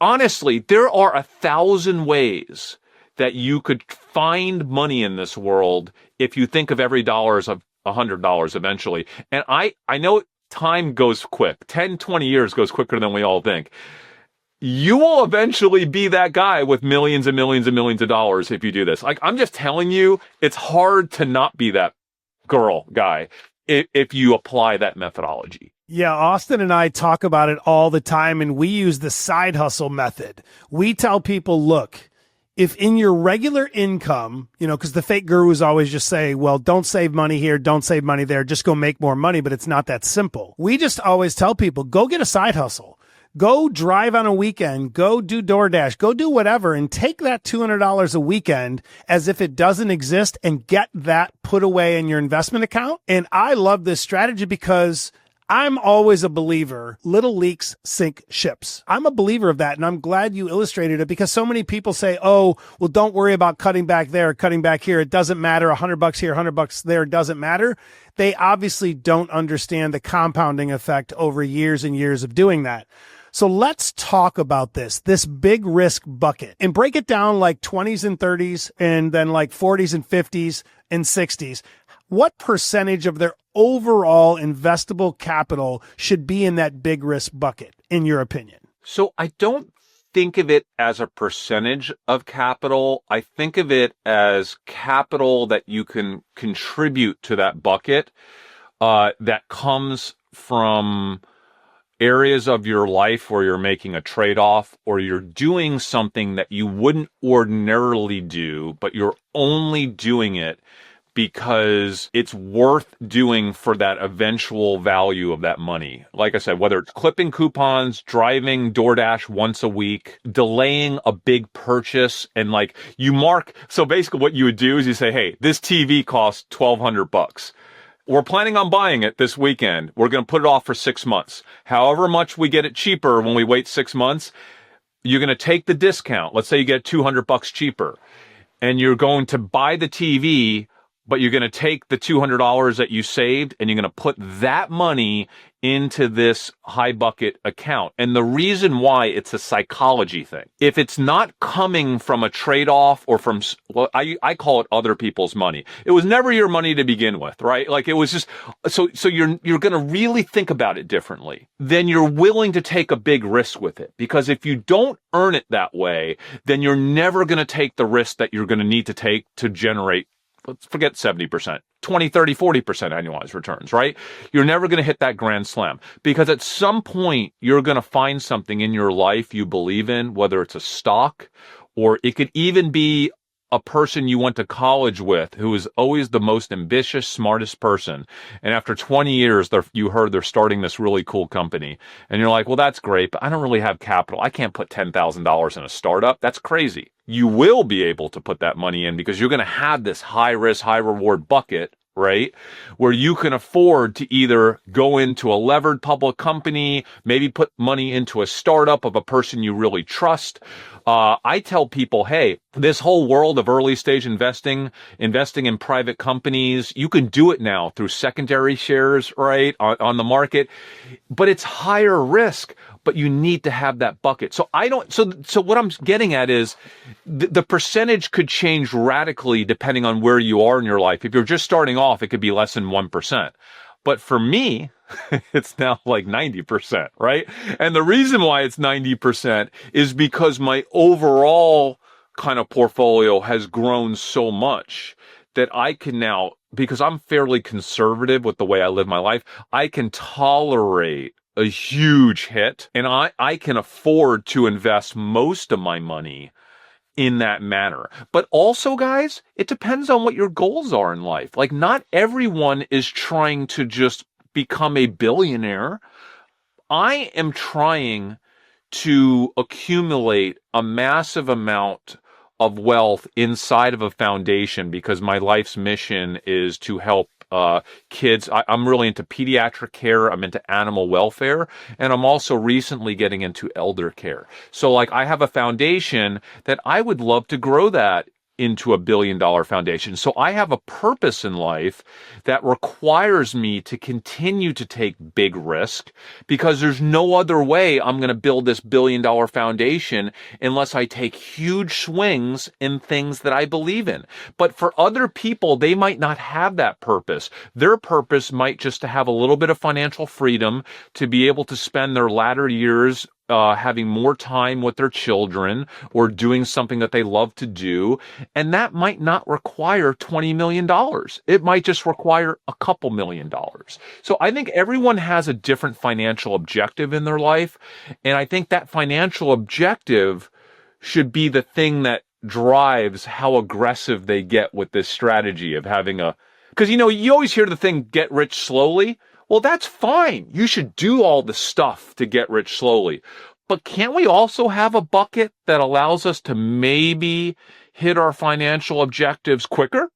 honestly, there are 1,000 ways that you could find money in this world if you think of every dollar as $100 eventually. And I know time goes quick. 10, 20 years goes quicker than we all think. You will eventually be that guy with millions and millions and millions of dollars if you do this. Like, I'm just telling you, it's hard to not be that guy if you apply that methodology. Yeah, Austin and I talk about it all the time, and we use the side hustle method. We tell people, look, if in your regular income, because the fake gurus always just say, well, don't save money here, don't save money there, just go make more money, but it's not that simple. We just always tell people, go get a side hustle. Go drive on a weekend, go do DoorDash, go do whatever, and take that $200 a weekend as if it doesn't exist and get that put away in your investment account. And I love this strategy because I'm always a believer, little leaks sink ships. I'm a believer of that, and I'm glad you illustrated it because so many people say, oh, well, don't worry about cutting back there, cutting back here. It doesn't matter. $100 here, $100 there, it doesn't matter. They obviously don't understand the compounding effect over years and years of doing that. So let's talk about this big risk bucket, and break it down like 20s and 30s and then like 40s and 50s and 60s. What percentage of their overall investable capital should be in that big risk bucket, in your opinion? So I don't think of it as a percentage of capital. I think of it as capital that you can contribute to that bucket that comes from areas of your life where you're making a trade-off or you're doing something that you wouldn't ordinarily do, but you're only doing it because it's worth doing for that eventual value of that money. Like I said, whether it's clipping coupons, driving DoorDash once a week, delaying a big purchase, and like you mark. So basically what you would do is you say, hey, this TV costs $1,200. We're planning on buying it this weekend. We're going to put it off for 6 months. However much we get it cheaper when we wait 6 months, you're going to take the discount. Let's say you get $200 cheaper, and you're going to buy the TV, but you're going to take the $200 that you saved and you're going to put that money into this high bucket account. And the reason why, it's a psychology thing. If it's not coming from a trade-off or from, well, I call it other people's money. It was never your money to begin with, right? Like it was just, so you're going to really think about it differently. Then you're willing to take a big risk with it. Because if you don't earn it that way, then you're never going to take the risk that you're going to need to take to generate, let's forget 70%, 20, 30, 40% annualized returns, right? You're never going to hit that grand slam because at some point you're going to find something in your life you believe in, whether it's a stock or it could even be a person you went to college with who is always the most ambitious, smartest person. And after 20 years, you heard they're starting this really cool company. And you're like, well, that's great, but I don't really have capital. I can't put $10,000 in a startup. That's crazy. You will be able to put that money in because you're going to have this high risk, high reward bucket, right? Where you can afford to either go into a levered public company, maybe put money into a startup of a person you really trust. I tell people, hey, this whole world of early stage investing in private companies, you can do it now through secondary shares, right, on the market, but it's higher risk, but you need to have that bucket. So so what I'm getting at is the percentage could change radically depending on where you are in your life. If you're just starting off, it could be less than 1%. But for me, it's now like 90%, right? And the reason why it's 90% is because my overall kind of portfolio has grown so much that I can now, because I'm fairly conservative with the way I live my life, I can tolerate a huge hit, and I can afford to invest most of my money in that manner. But also, guys, it depends on what your goals are in life. Like, not everyone is trying to just become a billionaire. I am trying to accumulate a massive amount of wealth inside of a foundation because my life's mission is to help kids. I'm really into pediatric care. I'm into animal welfare. And I'm also recently getting into elder care. So like I have a foundation that I would love to grow that into $1 billion foundation. So I have a purpose in life that requires me to continue to take big risk because there's no other way I'm going to build this $1 billion foundation unless I take huge swings in things that I believe in. But for other people, they might not have that purpose. Their purpose might just to have a little bit of financial freedom to be able to spend their latter years having more time with their children or doing something that they love to do. And that might not require $20 million. It might just require a couple $1,000,000. So I think everyone has a different financial objective in their life. And I think that financial objective should be the thing that drives how aggressive they get with this strategy of having because you always hear the thing, get rich slowly. Well, that's fine. You should do all the stuff to get rich slowly. But can't we also have a bucket that allows us to maybe hit our financial objectives quicker?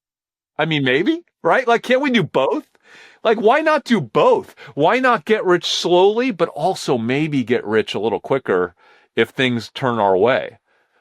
I mean, maybe, right? Like, can't we do both? Like, why not do both? Why not get rich slowly, but also maybe get rich a little quicker if things turn our way?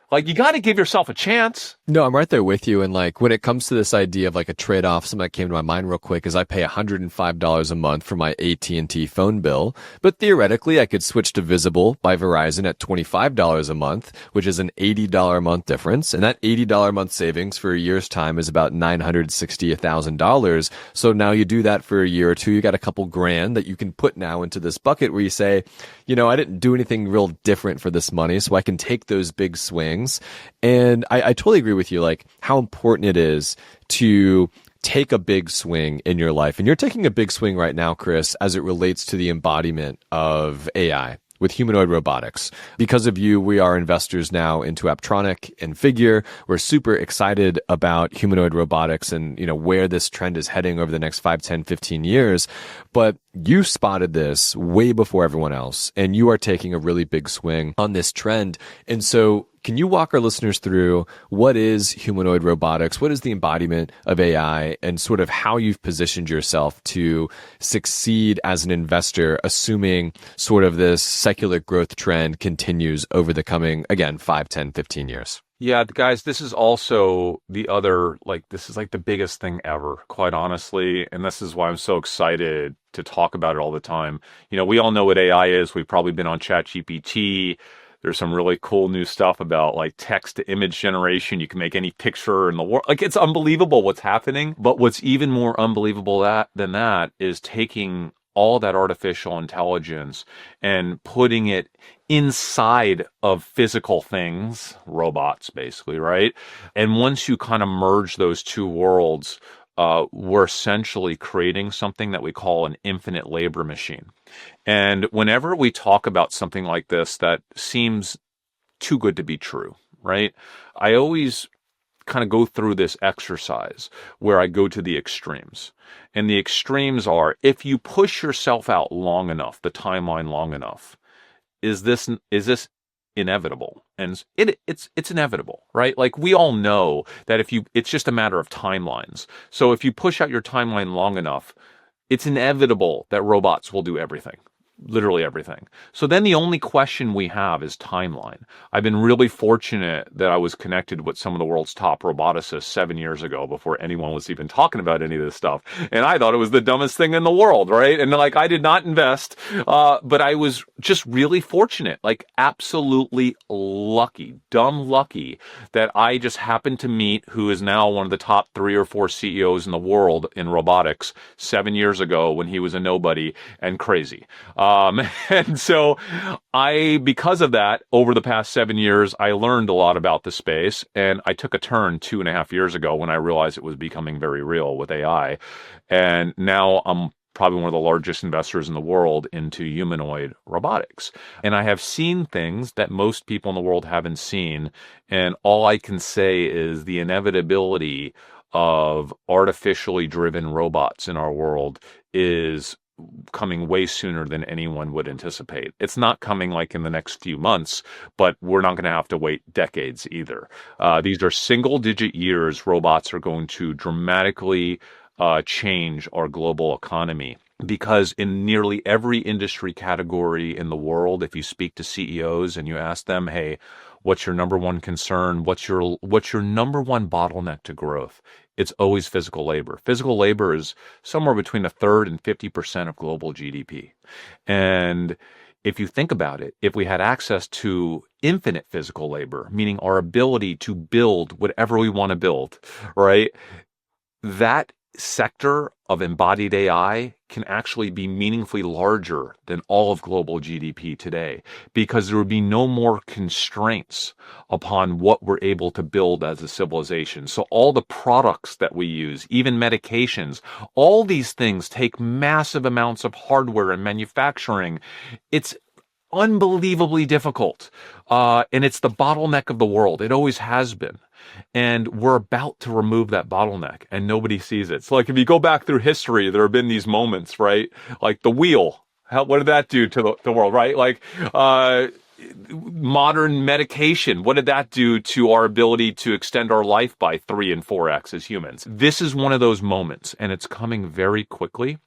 Like, you got to give yourself a chance. No, I'm right there with you. And like, when it comes to this idea of like a trade-off, something that came to my mind real quick is I pay $105 a month for my AT&T phone bill. But theoretically, I could switch to Visible by Verizon at $25 a month, which is an $80 a month difference. And that $80 a month savings for a year's time is about $960,000. So now you do that for a year or two, you got a couple grand that you can put now into this bucket where you say, I didn't do anything real different for this money, so I can take those big swings. And I totally agree with you, like how important it is to take a big swing in your life. And you're taking a big swing right now, Chris, as it relates to the embodiment of AI with Humanoid Robotics. Because of you, we are investors now into Aptronic and Figure. We're super excited about Humanoid Robotics and, where this trend is heading over the next 5, 10, 15 years. But you spotted this way before everyone else, and you are taking a really big swing on this trend. And so can you walk our listeners through what is humanoid robotics? What is the embodiment of AI, and sort of how you've positioned yourself to succeed as an investor, assuming sort of this secular growth trend continues over the coming, again, 5, 10, 15 years? Yeah, guys, this is also this is like the biggest thing ever, quite honestly. And this is why I'm so excited to talk about it all the time. We all know what AI is. We've probably been on ChatGPT. There's some really cool new stuff about like text to image generation. You can make any picture in the world. Like, it's unbelievable what's happening. But what's even more unbelievable than that is taking all that artificial intelligence and putting it inside of physical things, robots, basically, right? And once you kind of merge those two worlds, we're essentially creating something that we call an infinite labor machine. And whenever we talk about something like this that seems too good to be true, right? I always kind of go through this exercise where I go to the extremes. And the extremes are, if you push yourself out long enough, the timeline long enough, is this inevitable. And it's inevitable, right? Like we all know that it's just a matter of timelines. So if you push out your timeline long enough, it's inevitable that robots will do everything. Literally everything. So then the only question we have is timeline. I've been really fortunate that I was connected with some of the world's top roboticists 7 years ago before anyone was even talking about any of this stuff. And I thought it was the dumbest thing in the world, right? And like, I did not invest, but I was just really fortunate, like absolutely lucky, dumb lucky that I just happened to meet who is now one of the top 3 or 4 CEOs in the world in robotics 7 years ago when he was a nobody and crazy. And so because of that, over the past 7 years, I learned a lot about the space, and I took a turn 2.5 years ago when I realized it was becoming very real with AI. And now I'm probably one of the largest investors in the world into humanoid robotics. And I have seen things that most people in the world haven't seen. And all I can say is the inevitability of artificially driven robots in our world is coming way sooner than anyone would anticipate. It's not coming like in the next few months, but we're not going to have to wait decades either. These are single-digit years robots are going to dramatically change our global economy. Because in nearly every industry category in the world, if you speak to CEOs and you ask them, hey, what's your number one concern? What's your number one bottleneck to growth? It's always physical labor. Physical labor is somewhere between 1/3 and 50% of global GDP. And if you think about it, if we had access to infinite physical labor, meaning our ability to build whatever we want to build, right? That sector of embodied AI can actually be meaningfully larger than all of global GDP today, because there would be no more constraints upon what we're able to build as a civilization. So all the products that we use, even medications, all these things take massive amounts of hardware and manufacturing. It's unbelievably difficult. And it's the bottleneck of the world. It always has been. And we're about to remove that bottleneck and nobody sees it. So like if you go back through history, there have been these moments, right? Like the wheel. What did that do to the world, right? Like, modern medication. What did that do to our ability to extend our life by 3 and 4x as humans? This is one of those moments, and it's coming very quickly.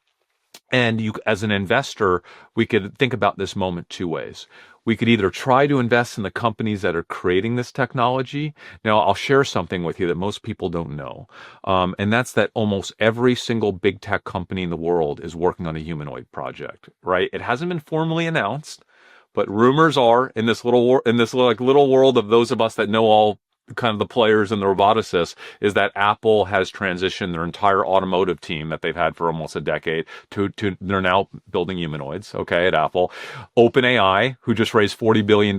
And you, as an investor, we could think about this moment 2 ways. We could either try to invest in the companies that are creating this technology. Now, I'll share something with you that most people don't know. And that's that almost every single big tech company in the world is working on a humanoid project, right? It hasn't been formally announced, but rumors are in this little world of those of us that know all kind of the players and the roboticists, is that Apple has transitioned their entire automotive team that they've had for almost a decade to they're now building humanoids, okay, at Apple. OpenAI, who just raised $40 billion,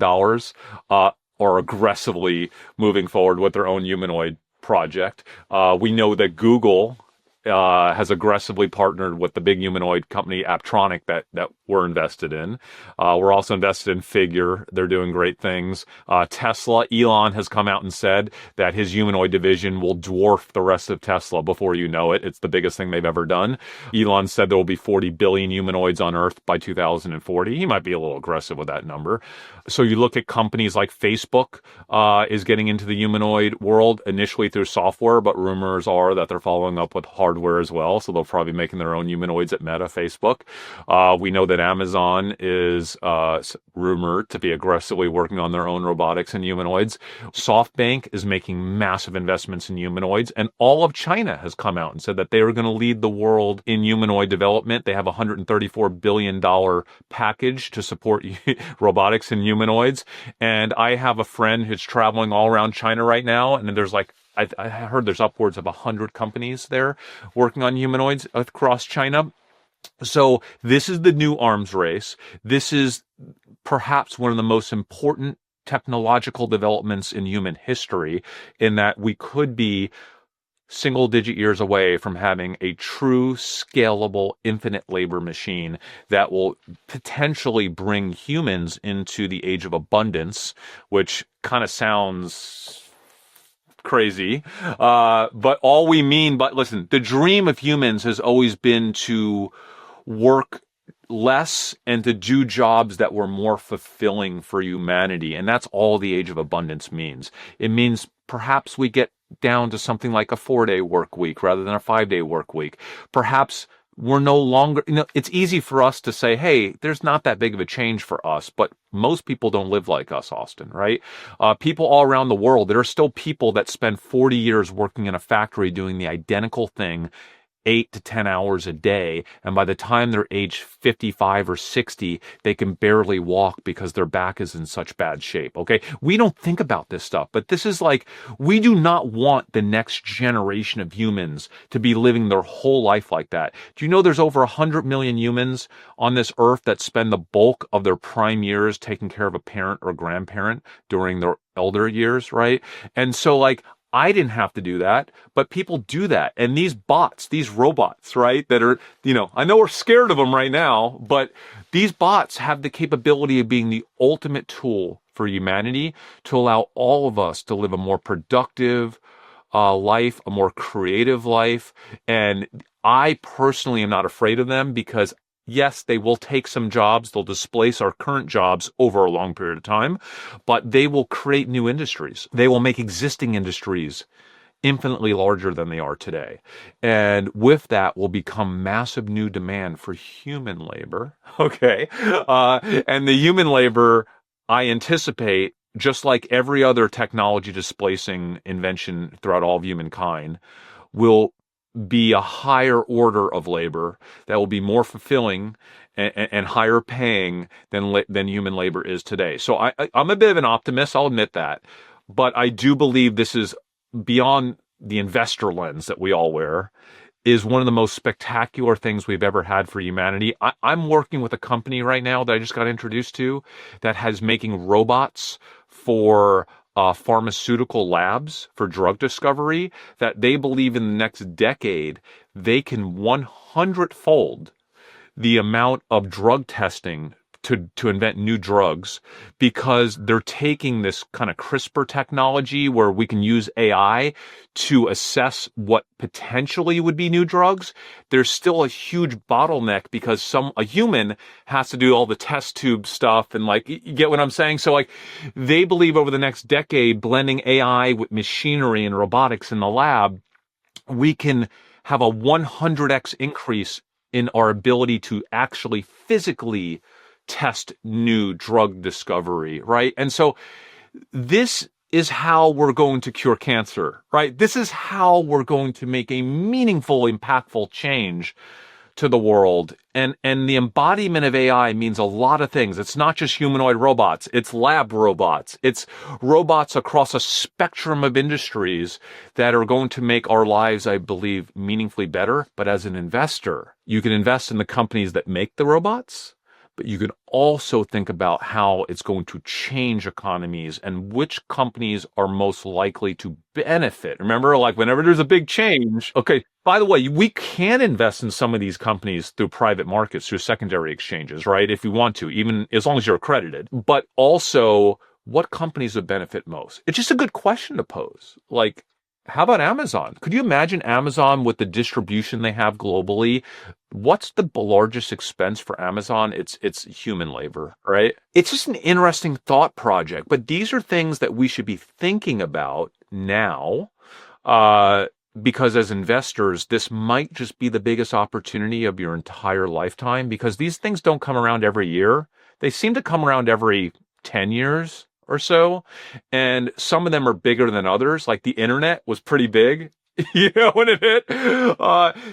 are aggressively moving forward with their own humanoid project. We know that Google has aggressively partnered with the big humanoid company Aptronic that we're invested in. We're also invested in Figure. They're doing great things. Tesla, Elon has come out and said that his humanoid division will dwarf the rest of Tesla before you know it. It's the biggest thing they've ever done. Elon said there will be 40 billion humanoids on Earth by 2040. He might be a little aggressive with that number. So you look at companies like Facebook is getting into the humanoid world initially through software, but rumors are that they're following up with hardware as well. So they'll probably be making their own humanoids at Meta, Facebook. We know that Amazon is rumored to be aggressively working on their own robotics and humanoids. SoftBank is making massive investments in humanoids, and all of China has come out and said that they are going to lead the world in humanoid development. They have a $134 billion package to support robotics and humanoids. And I have a friend who's traveling all around China right now, and there's like, I heard there's upwards of 100 companies there working on humanoids across China. So this is the new arms race. This is perhaps one of the most important technological developments in human history, in that we could be single-digit years away from having a true, scalable, infinite labor machine that will potentially bring humans into the age of abundance, which kind of sounds crazy. But all we mean, but listen, the dream of humans has always been to work less and to do jobs that were more fulfilling for humanity. And that's all the age of abundance means. It means perhaps we get down to something like a 4-day work week rather than a 5-day work week. Perhaps we're no longer, it's easy for us to say, hey, there's not that big of a change for us, but most people don't live like us, Austin, right? People all around the world, there are still people that spend 40 years working in a factory doing the identical thing 8 to 10 hours a day. And by the time they're age 55 or 60, they can barely walk because their back is in such bad shape. Okay. We don't think about this stuff, but this is like, we do not want the next generation of humans to be living their whole life like that. Do you know there's over 100 million humans on this earth that spend the bulk of their prime years taking care of a parent or grandparent during their elder years, right? And so like, I didn't have to do that, but people do that. And these bots, these robots, right, that are, I know we're scared of them right now, but these bots have the capability of being the ultimate tool for humanity to allow all of us to live a more productive life, a more creative life. And I personally am not afraid of them because yes, they will take some jobs. They'll displace our current jobs over a long period of time, but they will create new industries. They will make existing industries infinitely larger than they are today. And with that will become massive new demand for human labor. Okay. And the human labor, I anticipate, just like every other technology displacing invention throughout all of humankind, will be a higher order of labor that will be more fulfilling and higher paying than human labor is today. So I'm a bit of an optimist, I'll admit that. But I do believe this is beyond the investor lens that we all wear, is one of the most spectacular things we've ever had for humanity. I'm working with a company right now that I just got introduced to that has making robots for pharmaceutical labs for drug discovery that they believe in the next decade, they can 100-fold the amount of drug testing to invent new drugs because they're taking this kind of CRISPR technology where we can use AI to assess what potentially would be new drugs. There's still a huge bottleneck because a human has to do all the test tube stuff and like, you get what I'm saying? So like they believe over the next decade, blending AI with machinery and robotics in the lab, we can have a 100x increase in our ability to actually physically test new drug discovery, right? And so this is how we're going to cure cancer, right? This is how we're going to make a meaningful, impactful change to the world. And the embodiment of AI means a lot of things. It's not just humanoid robots. It's lab robots. It's robots across a spectrum of industries that are going to make our lives, I believe, meaningfully better. But as an investor, you can invest in the companies that make the robots, but you can also think about how it's going to change economies and which companies are most likely to benefit. Remember, like whenever there's a big change, okay, by the way, we can invest in some of these companies through private markets, through secondary exchanges, right? If you want to, even as long as you're accredited. But also, what companies would benefit most? It's just a good question to pose. Like, how about Amazon? Could you imagine Amazon with the distribution they have globally? What's the largest expense for Amazon? It's human labor, right? It's just an interesting thought project, but these are things that we should be thinking about now, because as investors, this might just be the biggest opportunity of your entire lifetime because these things don't come around every year. They seem to come around every 10 years or so. And some of them are bigger than others. Like the internet was pretty big, when it hit.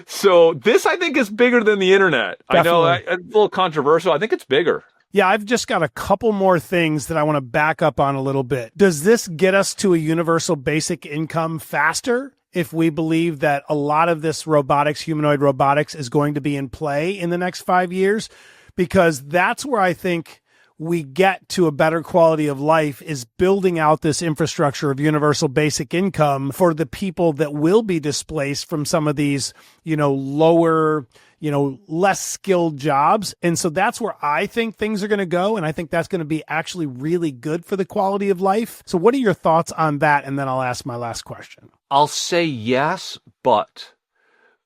So this, I think, is bigger than the internet. Definitely. I know it's a little controversial. I think it's bigger. Yeah, I've just got a couple more things that I want to back up on a little bit. Does this get us to a universal basic income faster if we believe that a lot of this robotics, humanoid robotics, is going to be in play in the next 5 years? Because that's where I think we get to a better quality of life, is building out this infrastructure of universal basic income for the people that will be displaced from some of these, lower, less skilled jobs. And so that's where I think things are going to go. And I think that's going to be actually really good for the quality of life. So what are your thoughts on that? And then I'll ask my last question. I'll say yes, but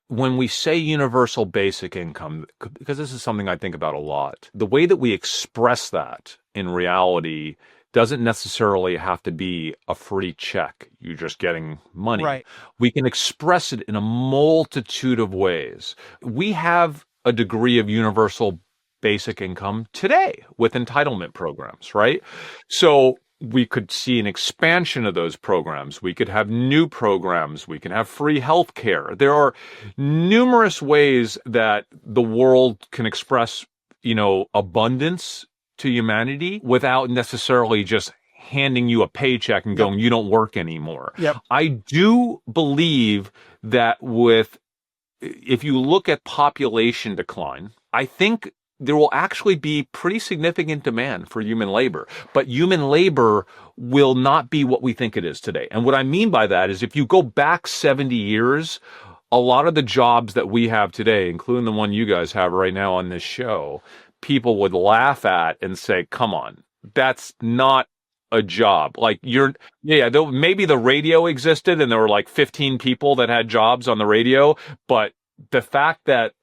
when we say universal basic income, because this is something I think about a lot, the way that we express that in reality doesn't necessarily have to be a free check. You're just getting money. Right. We can express it in a multitude of ways. We have a degree of universal basic income today with entitlement programs, right? So we could see an expansion of those programs. We could have new programs. We can have free health care. There are numerous ways that the world can express, abundance to humanity without necessarily just handing you a paycheck and going, you don't work anymore. Yep. I do believe that if you look at population decline, I think there will actually be pretty significant demand for human labor, but human labor will not be what we think it is today. And what I mean by that is if you go back 70 years, a lot of the jobs that we have today, including the one you guys have right now on this show, people would laugh at and say, come on, that's not a job. Like maybe the radio existed and there were like 15 people that had jobs on the radio, but the fact that,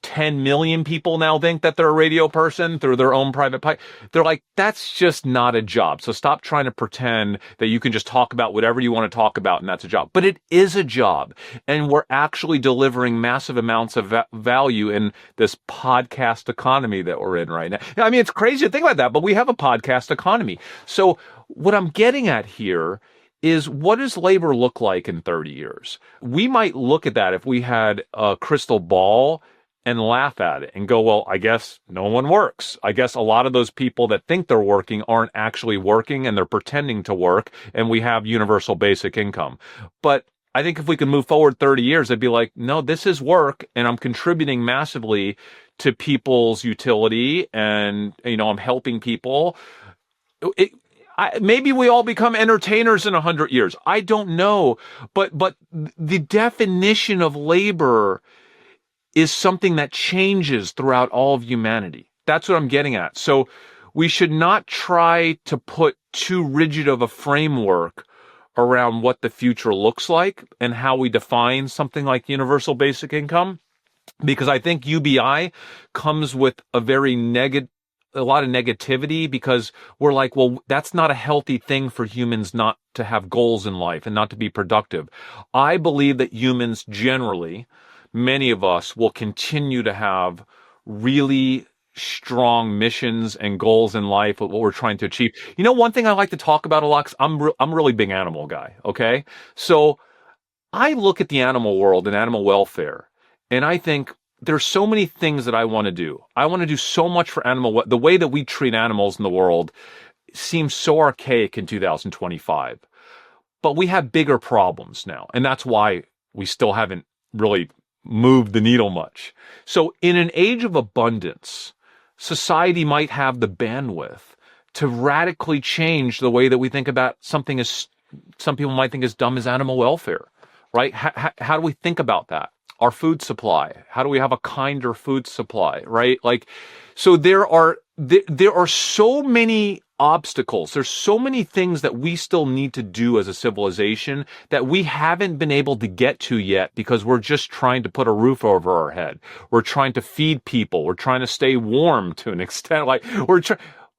10 million people now think that they're a radio person through their own private pipe, they're like, that's just not a job. So stop trying to pretend that you can just talk about whatever you want to talk about and that's a job. But it is a job. And we're actually delivering massive amounts of value in this podcast economy that we're in right now. I mean, it's crazy to think about that, but we have a podcast economy. So what I'm getting at here is, what does labor look like in 30 years? We might look at that if we had a crystal ball and laugh at it and go, well, I guess no one works. I guess a lot of those people that think they're working aren't actually working and they're pretending to work, and we have universal basic income. But I think if we can move forward 30 years, I'd be like, no, this is work and I'm contributing massively to people's utility and, I'm helping people. Maybe we all become entertainers in 100 years. I don't know. But the definition of labor is something that changes throughout all of humanity. That's what I'm getting at. So we should not try to put too rigid of a framework around what the future looks like and how we define something like universal basic income, because I think UBI comes with a lot of negativity, because we're like, well, that's not a healthy thing for humans not to have goals in life and not to be productive. I believe that humans generally, many of us, will continue to have really strong missions and goals in life of what we're trying to achieve. One thing I like to talk about a lot, 'cause I'm a really big animal guy. Okay. So I look at the animal world and animal welfare, and I think, there's so many things that I want to do. I want to do so much for the way that we treat animals in the world seems so archaic in 2025. But we have bigger problems now. And that's why we still haven't really moved the needle much. So in an age of abundance, society might have the bandwidth to radically change the way that we think about something as some people might think as dumb as animal welfare, right? How do we think about that? Our food supply. How do we have a kinder food supply, right? So there are so many obstacles. There's so many things that we still need to do as a civilization that we haven't been able to get to yet, because we're just trying to put a roof over our head. We're trying to feed people. We're trying to stay warm to an extent.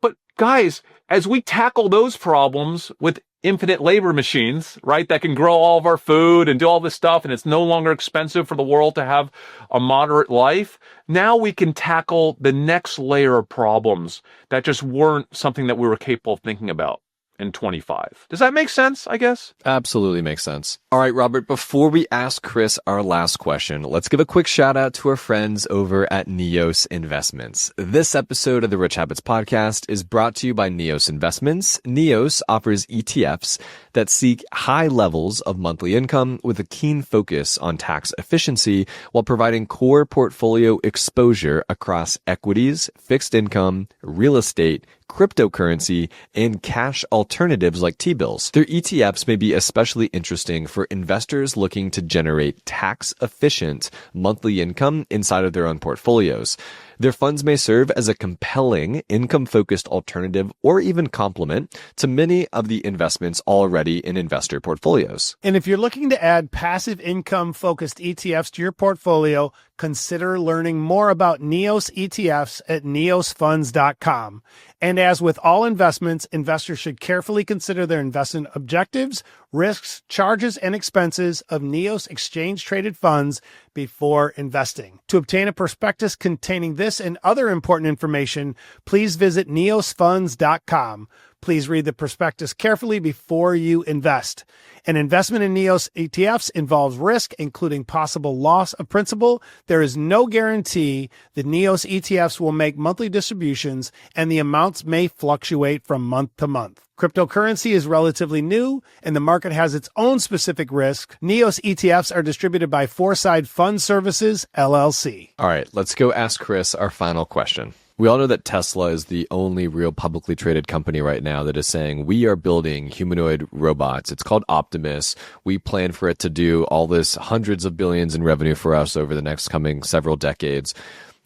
But guys, as we tackle those problems with infinite labor machines, right, that can grow all of our food and do all this stuff, and it's no longer expensive for the world to have a moderate life, now we can tackle the next layer of problems that just weren't something that we were capable of thinking about in 25. Does that make sense, I guess? Absolutely makes sense. All right, Robert, before we ask Chris our last question, let's give a quick shout out to our friends over at Neos Investments. This episode of the Rich Habits podcast is brought to you by Neos Investments. Neos offers ETFs that seek high levels of monthly income with a keen focus on tax efficiency while providing core portfolio exposure across equities, fixed income, real estate, cryptocurrency, and cash alternatives like T-bills. Their ETFs may be especially interesting for investors looking to generate tax-efficient monthly income inside of their own portfolios. Their funds may serve as a compelling, income-focused alternative or even complement to many of the investments already in investor portfolios. And if you're looking to add passive income-focused ETFs to your portfolio, consider learning more about NEOS ETFs at neosfunds.com. And as with all investments, investors should carefully consider their investment objectives, risks, charges, and expenses of NEOS exchange-traded funds before investing. To obtain a prospectus containing this and other important information, please visit neosfunds.com. Please read the prospectus carefully before you invest. An investment in NEOS ETFs involves risk, including possible loss of principal. There is no guarantee that NEOS ETFs will make monthly distributions, and the amounts may fluctuate from month to month. Cryptocurrency is relatively new, and the market has its own specific risk. NEOS ETFs are distributed by Foreside Fund Services, LLC. All right, let's go ask Chris our final question. We all know that Tesla is the only real publicly traded company right now that is saying we are building humanoid robots. It's called Optimus. We plan for it to do all this hundreds of billions in revenue for us over the next coming several decades.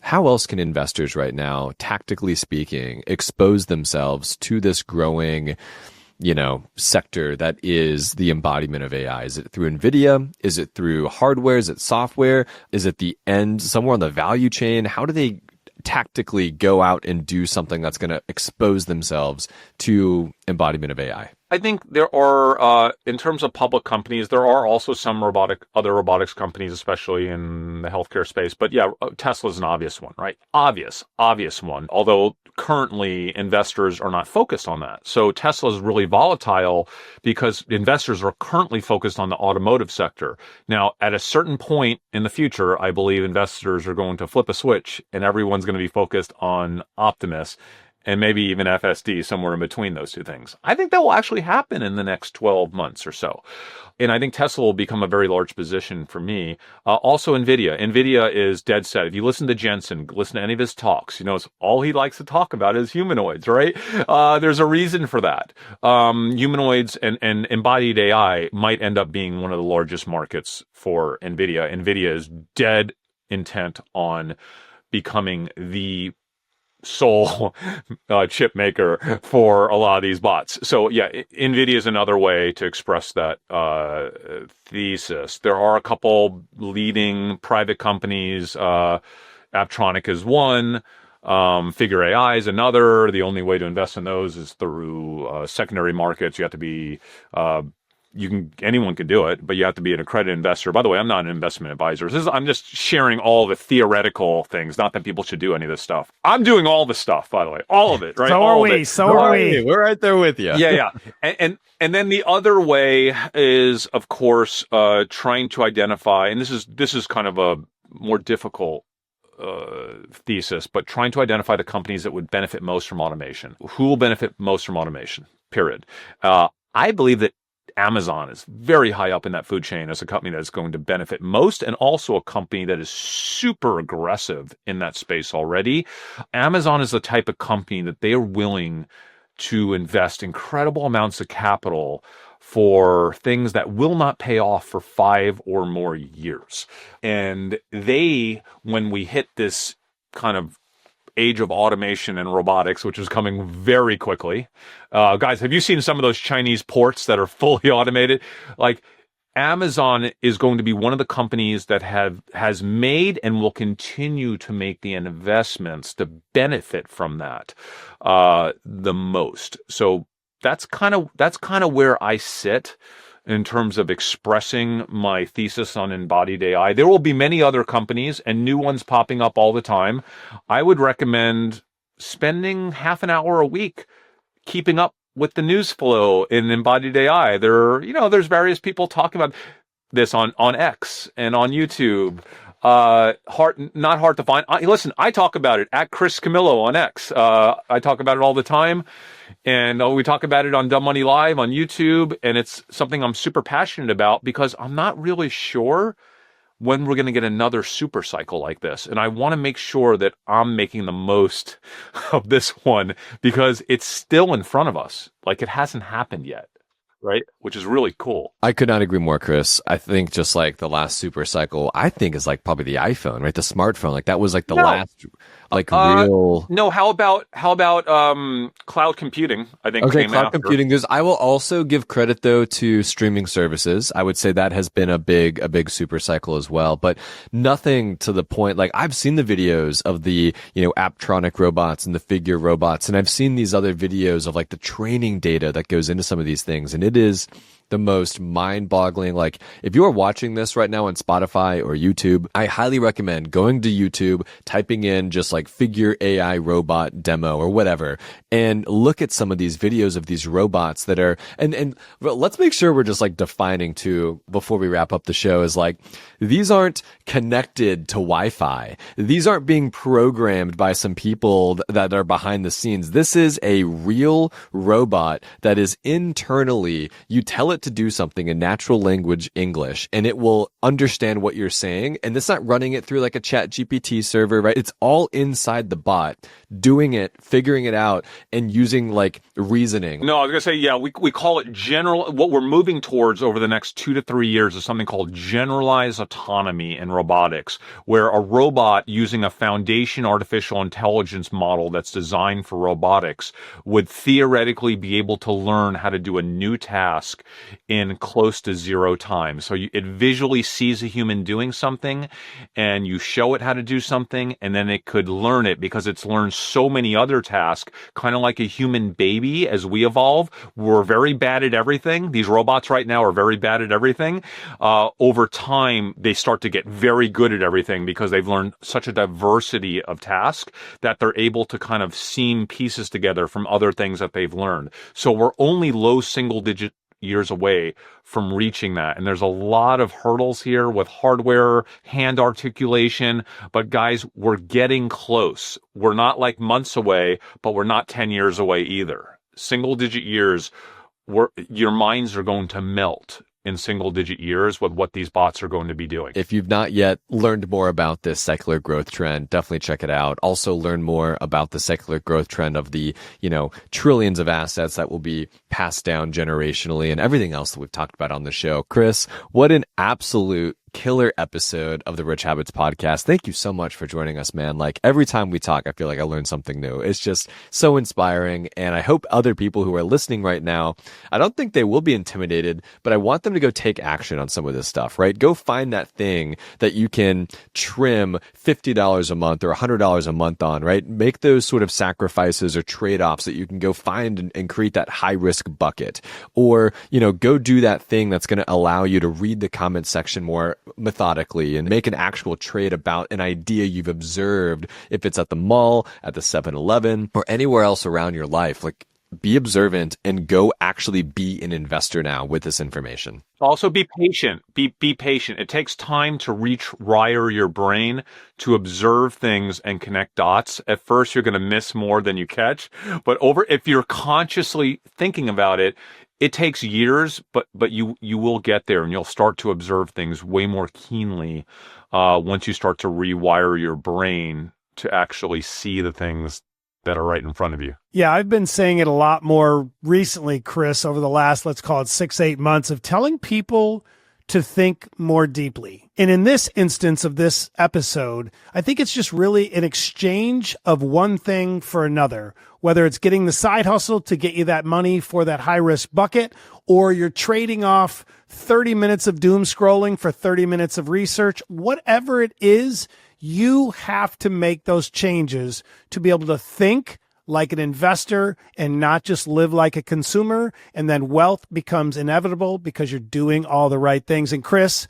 How else can investors right now, tactically speaking, expose themselves to this growing, sector that is the embodiment of AI? Is it through NVIDIA? Is it through hardware? Is it software? Is it the end somewhere on the value chain? How do they tactically go out and do something that's going to expose themselves to embodiment of AI? I think there are, in terms of public companies, there are also some other robotics companies, especially in the healthcare space. But yeah, Tesla's an obvious one, right? Obvious one. Although currently investors are not focused on that. So Tesla is really volatile because investors are currently focused on the automotive sector. Now, at a certain point in the future, I believe investors are going to flip a switch and everyone's going to be focused on Optimus, and maybe even FSD, somewhere in between those two things. I think that will actually happen in the next 12 months or so. And I think Tesla will become a very large position for me. Also NVIDIA. NVIDIA is dead set. If you listen to Jensen, listen to any of his talks, it's all he likes to talk about is humanoids, right? There's a reason for that. Humanoids and embodied AI might end up being one of the largest markets for NVIDIA. NVIDIA is dead intent on becoming the sole chip maker for a lot of these bots. So yeah, NVIDIA is another way to express that thesis. There are a couple leading private companies. Aptronic is one. Figure AI is another. The only way to invest in those is through secondary markets. You have to be anyone can do it, but you have to be an accredited investor. By the way, I'm not an investment advisor. I'm just sharing all the theoretical things. Not that people should do any of this stuff. I'm doing all the stuff, by the way, all of it, right? So are we. We're right there with you. Yeah. And then the other way is, of course, trying to identify, and this is kind of a more difficult thesis, but trying to identify the companies that would benefit most from automation. Who will benefit most from automation? Period. I believe that Amazon is very high up in that food chain as a company that's going to benefit most, and also a company that is super aggressive in that space already. Amazon is the type of company that they are willing to invest incredible amounts of capital for things that will not pay off for 5 or more years. And when we hit this kind of age of automation and robotics, which is coming very quickly. Guys, have you seen some of those Chinese ports that are fully automated? Like, Amazon is going to be one of the companies that has made and will continue to make the investments to benefit from that the most. So that's kind of where I sit in terms of expressing my thesis on embodied AI. There will be many other companies and new ones popping up all the time. I would recommend spending half an hour a week keeping up with the news flow in embodied AI. There's various people talking about this on X and on YouTube. Not hard to find. Listen, I talk about it at Chris Camillo on X. I talk about it all the time. And we talk about it on Dumb Money Live on YouTube. And it's something I'm super passionate about because I'm not really sure when we're going to get another super cycle like this. And I want to make sure that I'm making the most of this one because it's still in front of us. Like, it hasn't happened yet. right? Which is really cool. I could not agree more, Chris. I think just like the last super cycle, I think is like probably the iPhone, right? The smartphone. Like that was like the last like real. No, how about cloud computing? I think Okay, came cloud after. computing. I will also give credit though to streaming services. I would say that has been a big super cycle as well, but nothing to the point. Like I've seen the videos of the, Aptronic robots and the figure robots, and I've seen these other videos of like the training data that goes into some of these things, and it is the most mind-boggling. Like if you are watching this right now on Spotify or YouTube, I highly recommend going to YouTube, typing in just like figure AI robot demo or whatever, and look at some of these videos of these robots that are, and let's make sure we're just like defining too, before we wrap up the show, is like, these aren't connected to Wi-Fi. These aren't being programmed by some people that are behind the scenes. This is a real robot that is internally, you tell it to do something in natural language English, and it will understand what you're saying. And it's not running it through like a chat GPT server, right? It's all inside the bot, doing it, figuring it out, and using like reasoning. No, I was going to say, yeah, we call it general. What we're moving towards over the next 2 to 3 years is something called generalized autonomy in robotics, where a robot using a foundation artificial intelligence model that's designed for robotics would theoretically be able to learn how to do a new task in close to 0 time. So it visually sees a human doing something, and you show it how to do something, and then it could learn it because it's learned so many other tasks, kind of like a human baby. As we evolve, we're very bad at everything. These robots right now are very bad at everything. Over time, they start to get very good at everything because they've learned such a diversity of tasks that they're able to kind of seam pieces together from other things that they've learned. So we're only low single-digit years away from reaching that. And there's a lot of hurdles here with hardware, hand articulation, but guys, we're getting close. We're not like months away, but we're not 10 years away either. Single digit years, your minds are going to melt in single digit years with what these bots are going to be doing. If you've not yet learned more about this secular growth trend, definitely check it out. Also learn more about the secular growth trend of the, trillions of assets that will be passed down generationally and everything else that we've talked about on the show. Chris, what an absolute killer episode of the Rich Habits podcast. Thank you so much for joining us, man. Like every time we talk, I feel like I learn something new. It's just so inspiring. And I hope other people who are listening right now, I don't think they will be intimidated, but I want them to go take action on some of this stuff, right? Go find that thing that you can trim $50 a month or $100 a month on, right? Make those sort of sacrifices or trade-offs that you can go find and create that high risk bucket, or, go do that thing that's going to allow you to read the comment section more methodically and make an actual trade about an idea you've observed, if it's at the mall, at the 7-Eleven, or anywhere else around your life. Like, be observant and go actually be an investor now with this information. Also be patient. Be patient. It takes time to rewire your brain to observe things and connect dots. At first, you're going to miss more than you catch, but if you're consciously thinking about it, it takes years, but you will get there, and you'll start to observe things way more keenly once you start to rewire your brain to actually see the things that are right in front of you. Yeah, I've been saying it a lot more recently, Chris, over the last, let's call it 6-8 months, of telling people to think more deeply. And in this instance of this episode, I think it's just really an exchange of one thing for another, whether it's getting the side hustle to get you that money for that high risk bucket, or you're trading off 30 minutes of doom scrolling for 30 minutes of research. Whatever it is, you have to make those changes to be able to think like an investor and not just live like a consumer. And then wealth becomes inevitable because you're doing all the right things. And Chris,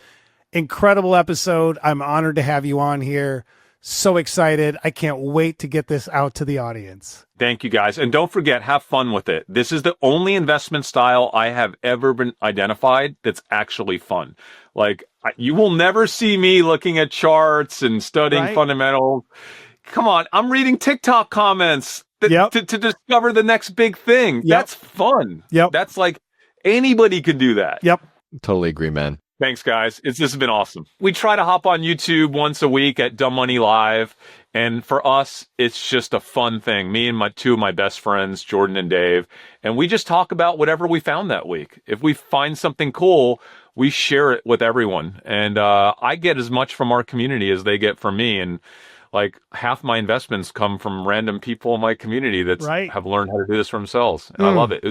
incredible episode. I'm honored to have you on here. So excited. I can't wait to get this out to the audience. Thank you, guys. And don't forget, have fun with it. This is the only investment style I have ever been identified that's actually fun. Like, you will never see me looking at charts and studying fundamentals. Come on, I'm reading TikTok comments to discover the next big thing. That's fun. That's like, anybody could do that. Totally agree, man. Thanks, guys. This has been awesome. We try to hop on YouTube once a week at Dumb Money Live, And for us, it's just a fun thing. Me and two of my best friends, Jordan and Dave, and we just talk about whatever we found that week. If we find something cool, we share it with everyone. And I get as much from our community as they get from me. And like half my investments come from random people in my community that have learned how to do this for themselves. And I love it.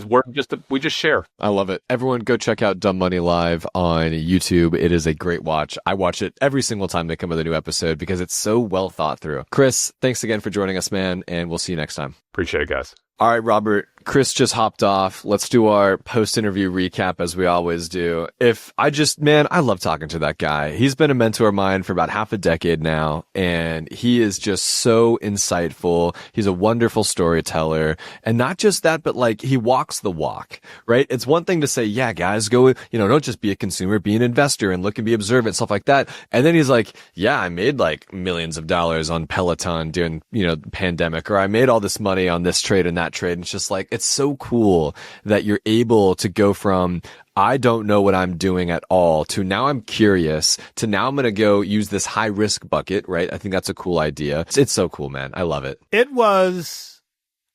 We just share. I love it. Everyone go check out Dumb Money Live on YouTube. It is a great watch. I watch it every single time they come with a new episode because it's so well thought through. Chris, thanks again for joining us, man. And we'll see you next time. Appreciate it, guys. All right, Robert, Chris just hopped off. Let's do our post-interview recap as we always do. I love talking to that guy. He's been a mentor of mine for about half a decade now, and he is just so insightful. He's a wonderful storyteller. And not just that, but like he walks the walk, right? It's one thing to say, yeah, guys, go, don't just be a consumer, be an investor and look and be observant, stuff like that. And then he's like, yeah, I made like millions of dollars on Peloton during, the pandemic, or I made all this money on this trade and that trade. And it's just like, it's so cool that you're able to go from, I don't know what I'm doing at all, to now I'm curious, to now I'm going to go use this high risk bucket, right? I think that's a cool idea. It's so cool, man. I love it. It was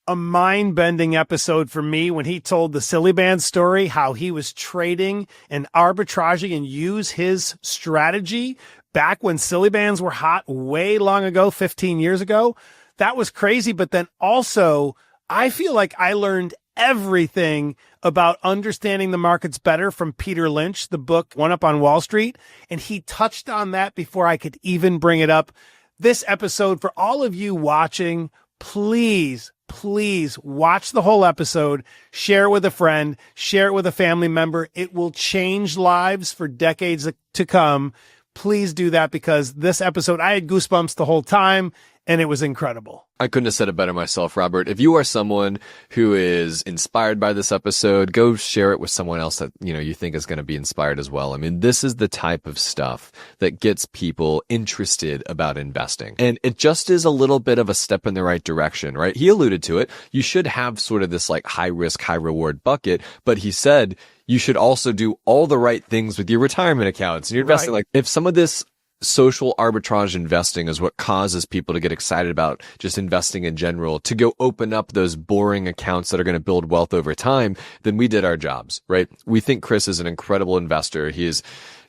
a mind-bending episode for me when he told the Silly Band story, how he was trading and arbitraging and use his strategy back when Silly Bands were hot way long ago, 15 years ago. That was crazy. But then also, I feel like I learned everything about understanding the markets better from Peter Lynch, the book One Up on Wall Street. And he touched on that before I could even bring it up. This episode, for all of you watching, please watch the whole episode, share it with a friend, share it with a family member. It will change lives for decades to come. Please do that, because this episode, I had goosebumps the whole time, and it was incredible. I couldn't have said it better myself, Robert. If you are someone who is inspired by this episode, go share it with someone else that, you think is going to be inspired as well. I mean, this is the type of stuff that gets people interested about investing. And it just is a little bit of a step in the right direction, right? He alluded to it. You should have sort of this like high risk, high reward bucket, but he said you should also do all the right things with your retirement accounts and your investing. Like if some of this social arbitrage investing is what causes people to get excited about just investing in general, to go open up those boring accounts that are going to build wealth over time, then we did our jobs, right? We think Chris is an incredible investor. He is,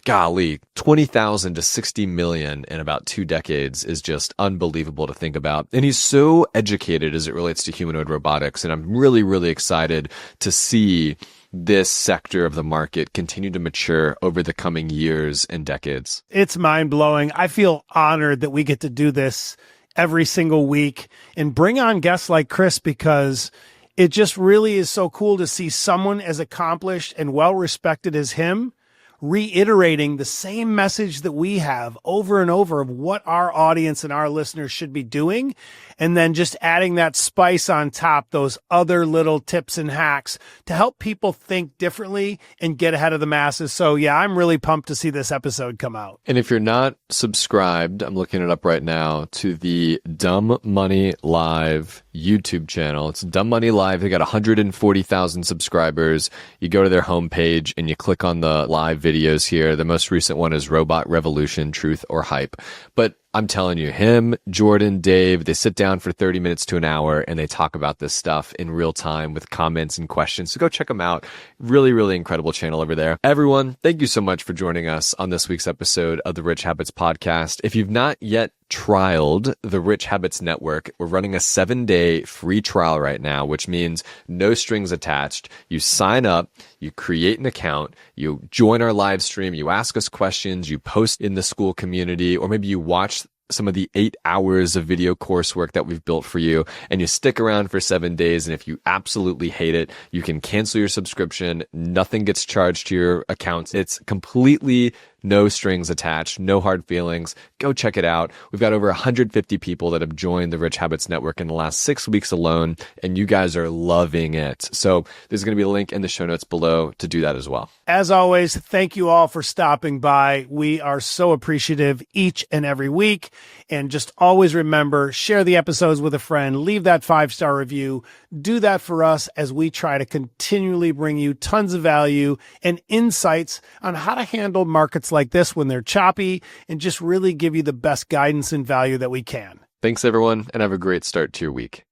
20,000 to 60 million in about 2 decades is just unbelievable to think about. And he's so educated as it relates to humanoid robotics. And I'm really, really excited to see this sector of the market continue to mature over the coming years and decades. It's mind-blowing. I feel honored that we get to do this every single week and bring on guests like Chris, because it just really is so cool to see someone as accomplished and well-respected as him reiterating the same message that we have over and over of what our audience and our listeners should be doing. And then just adding that spice on top, those other little tips and hacks to help people think differently and get ahead of the masses. So yeah, I'm really pumped to see this episode come out. And if you're not subscribed, I'm looking it up right now, to the Dumb Money Live YouTube channel. It's Dumb Money Live. They got 140,000 subscribers. You go to their homepage and you click on the live videos here. The most recent one is Robot Revolution, Truth or Hype. But I'm telling you, him, Jordan, Dave, they sit down for 30 minutes to an hour and they talk about this stuff in real time with comments and questions. So go check them out. Really, really incredible channel over there. Everyone, thank you so much for joining us on this week's episode of the Rich Habits Podcast. If you've not yet trialed the Rich Habits Network, we're running a 7-day free trial right now, which means no strings attached. You sign up, you create an account, you join our live stream, you ask us questions, you post in the school community, or maybe you watch some of the 8 hours of video coursework that we've built for you, and you stick around for 7 days. And if you absolutely hate it, you can cancel your subscription. Nothing gets charged to your accounts. It's completely no strings attached, no hard feelings. Go check it out. We've got over 150 people that have joined the Rich Habits Network in the last 6 weeks alone, and you guys are loving it. So there's going to be a link in the show notes below to do that as well. As always, thank you all for stopping by. We are so appreciative each and every week. And just always remember, share the episodes with a friend, leave that 5-star review. Do that for us as we try to continually bring you tons of value and insights on how to handle markets like this when they're choppy, and just really give you the best guidance and value that we can. Thanks, everyone, and have a great start to your week.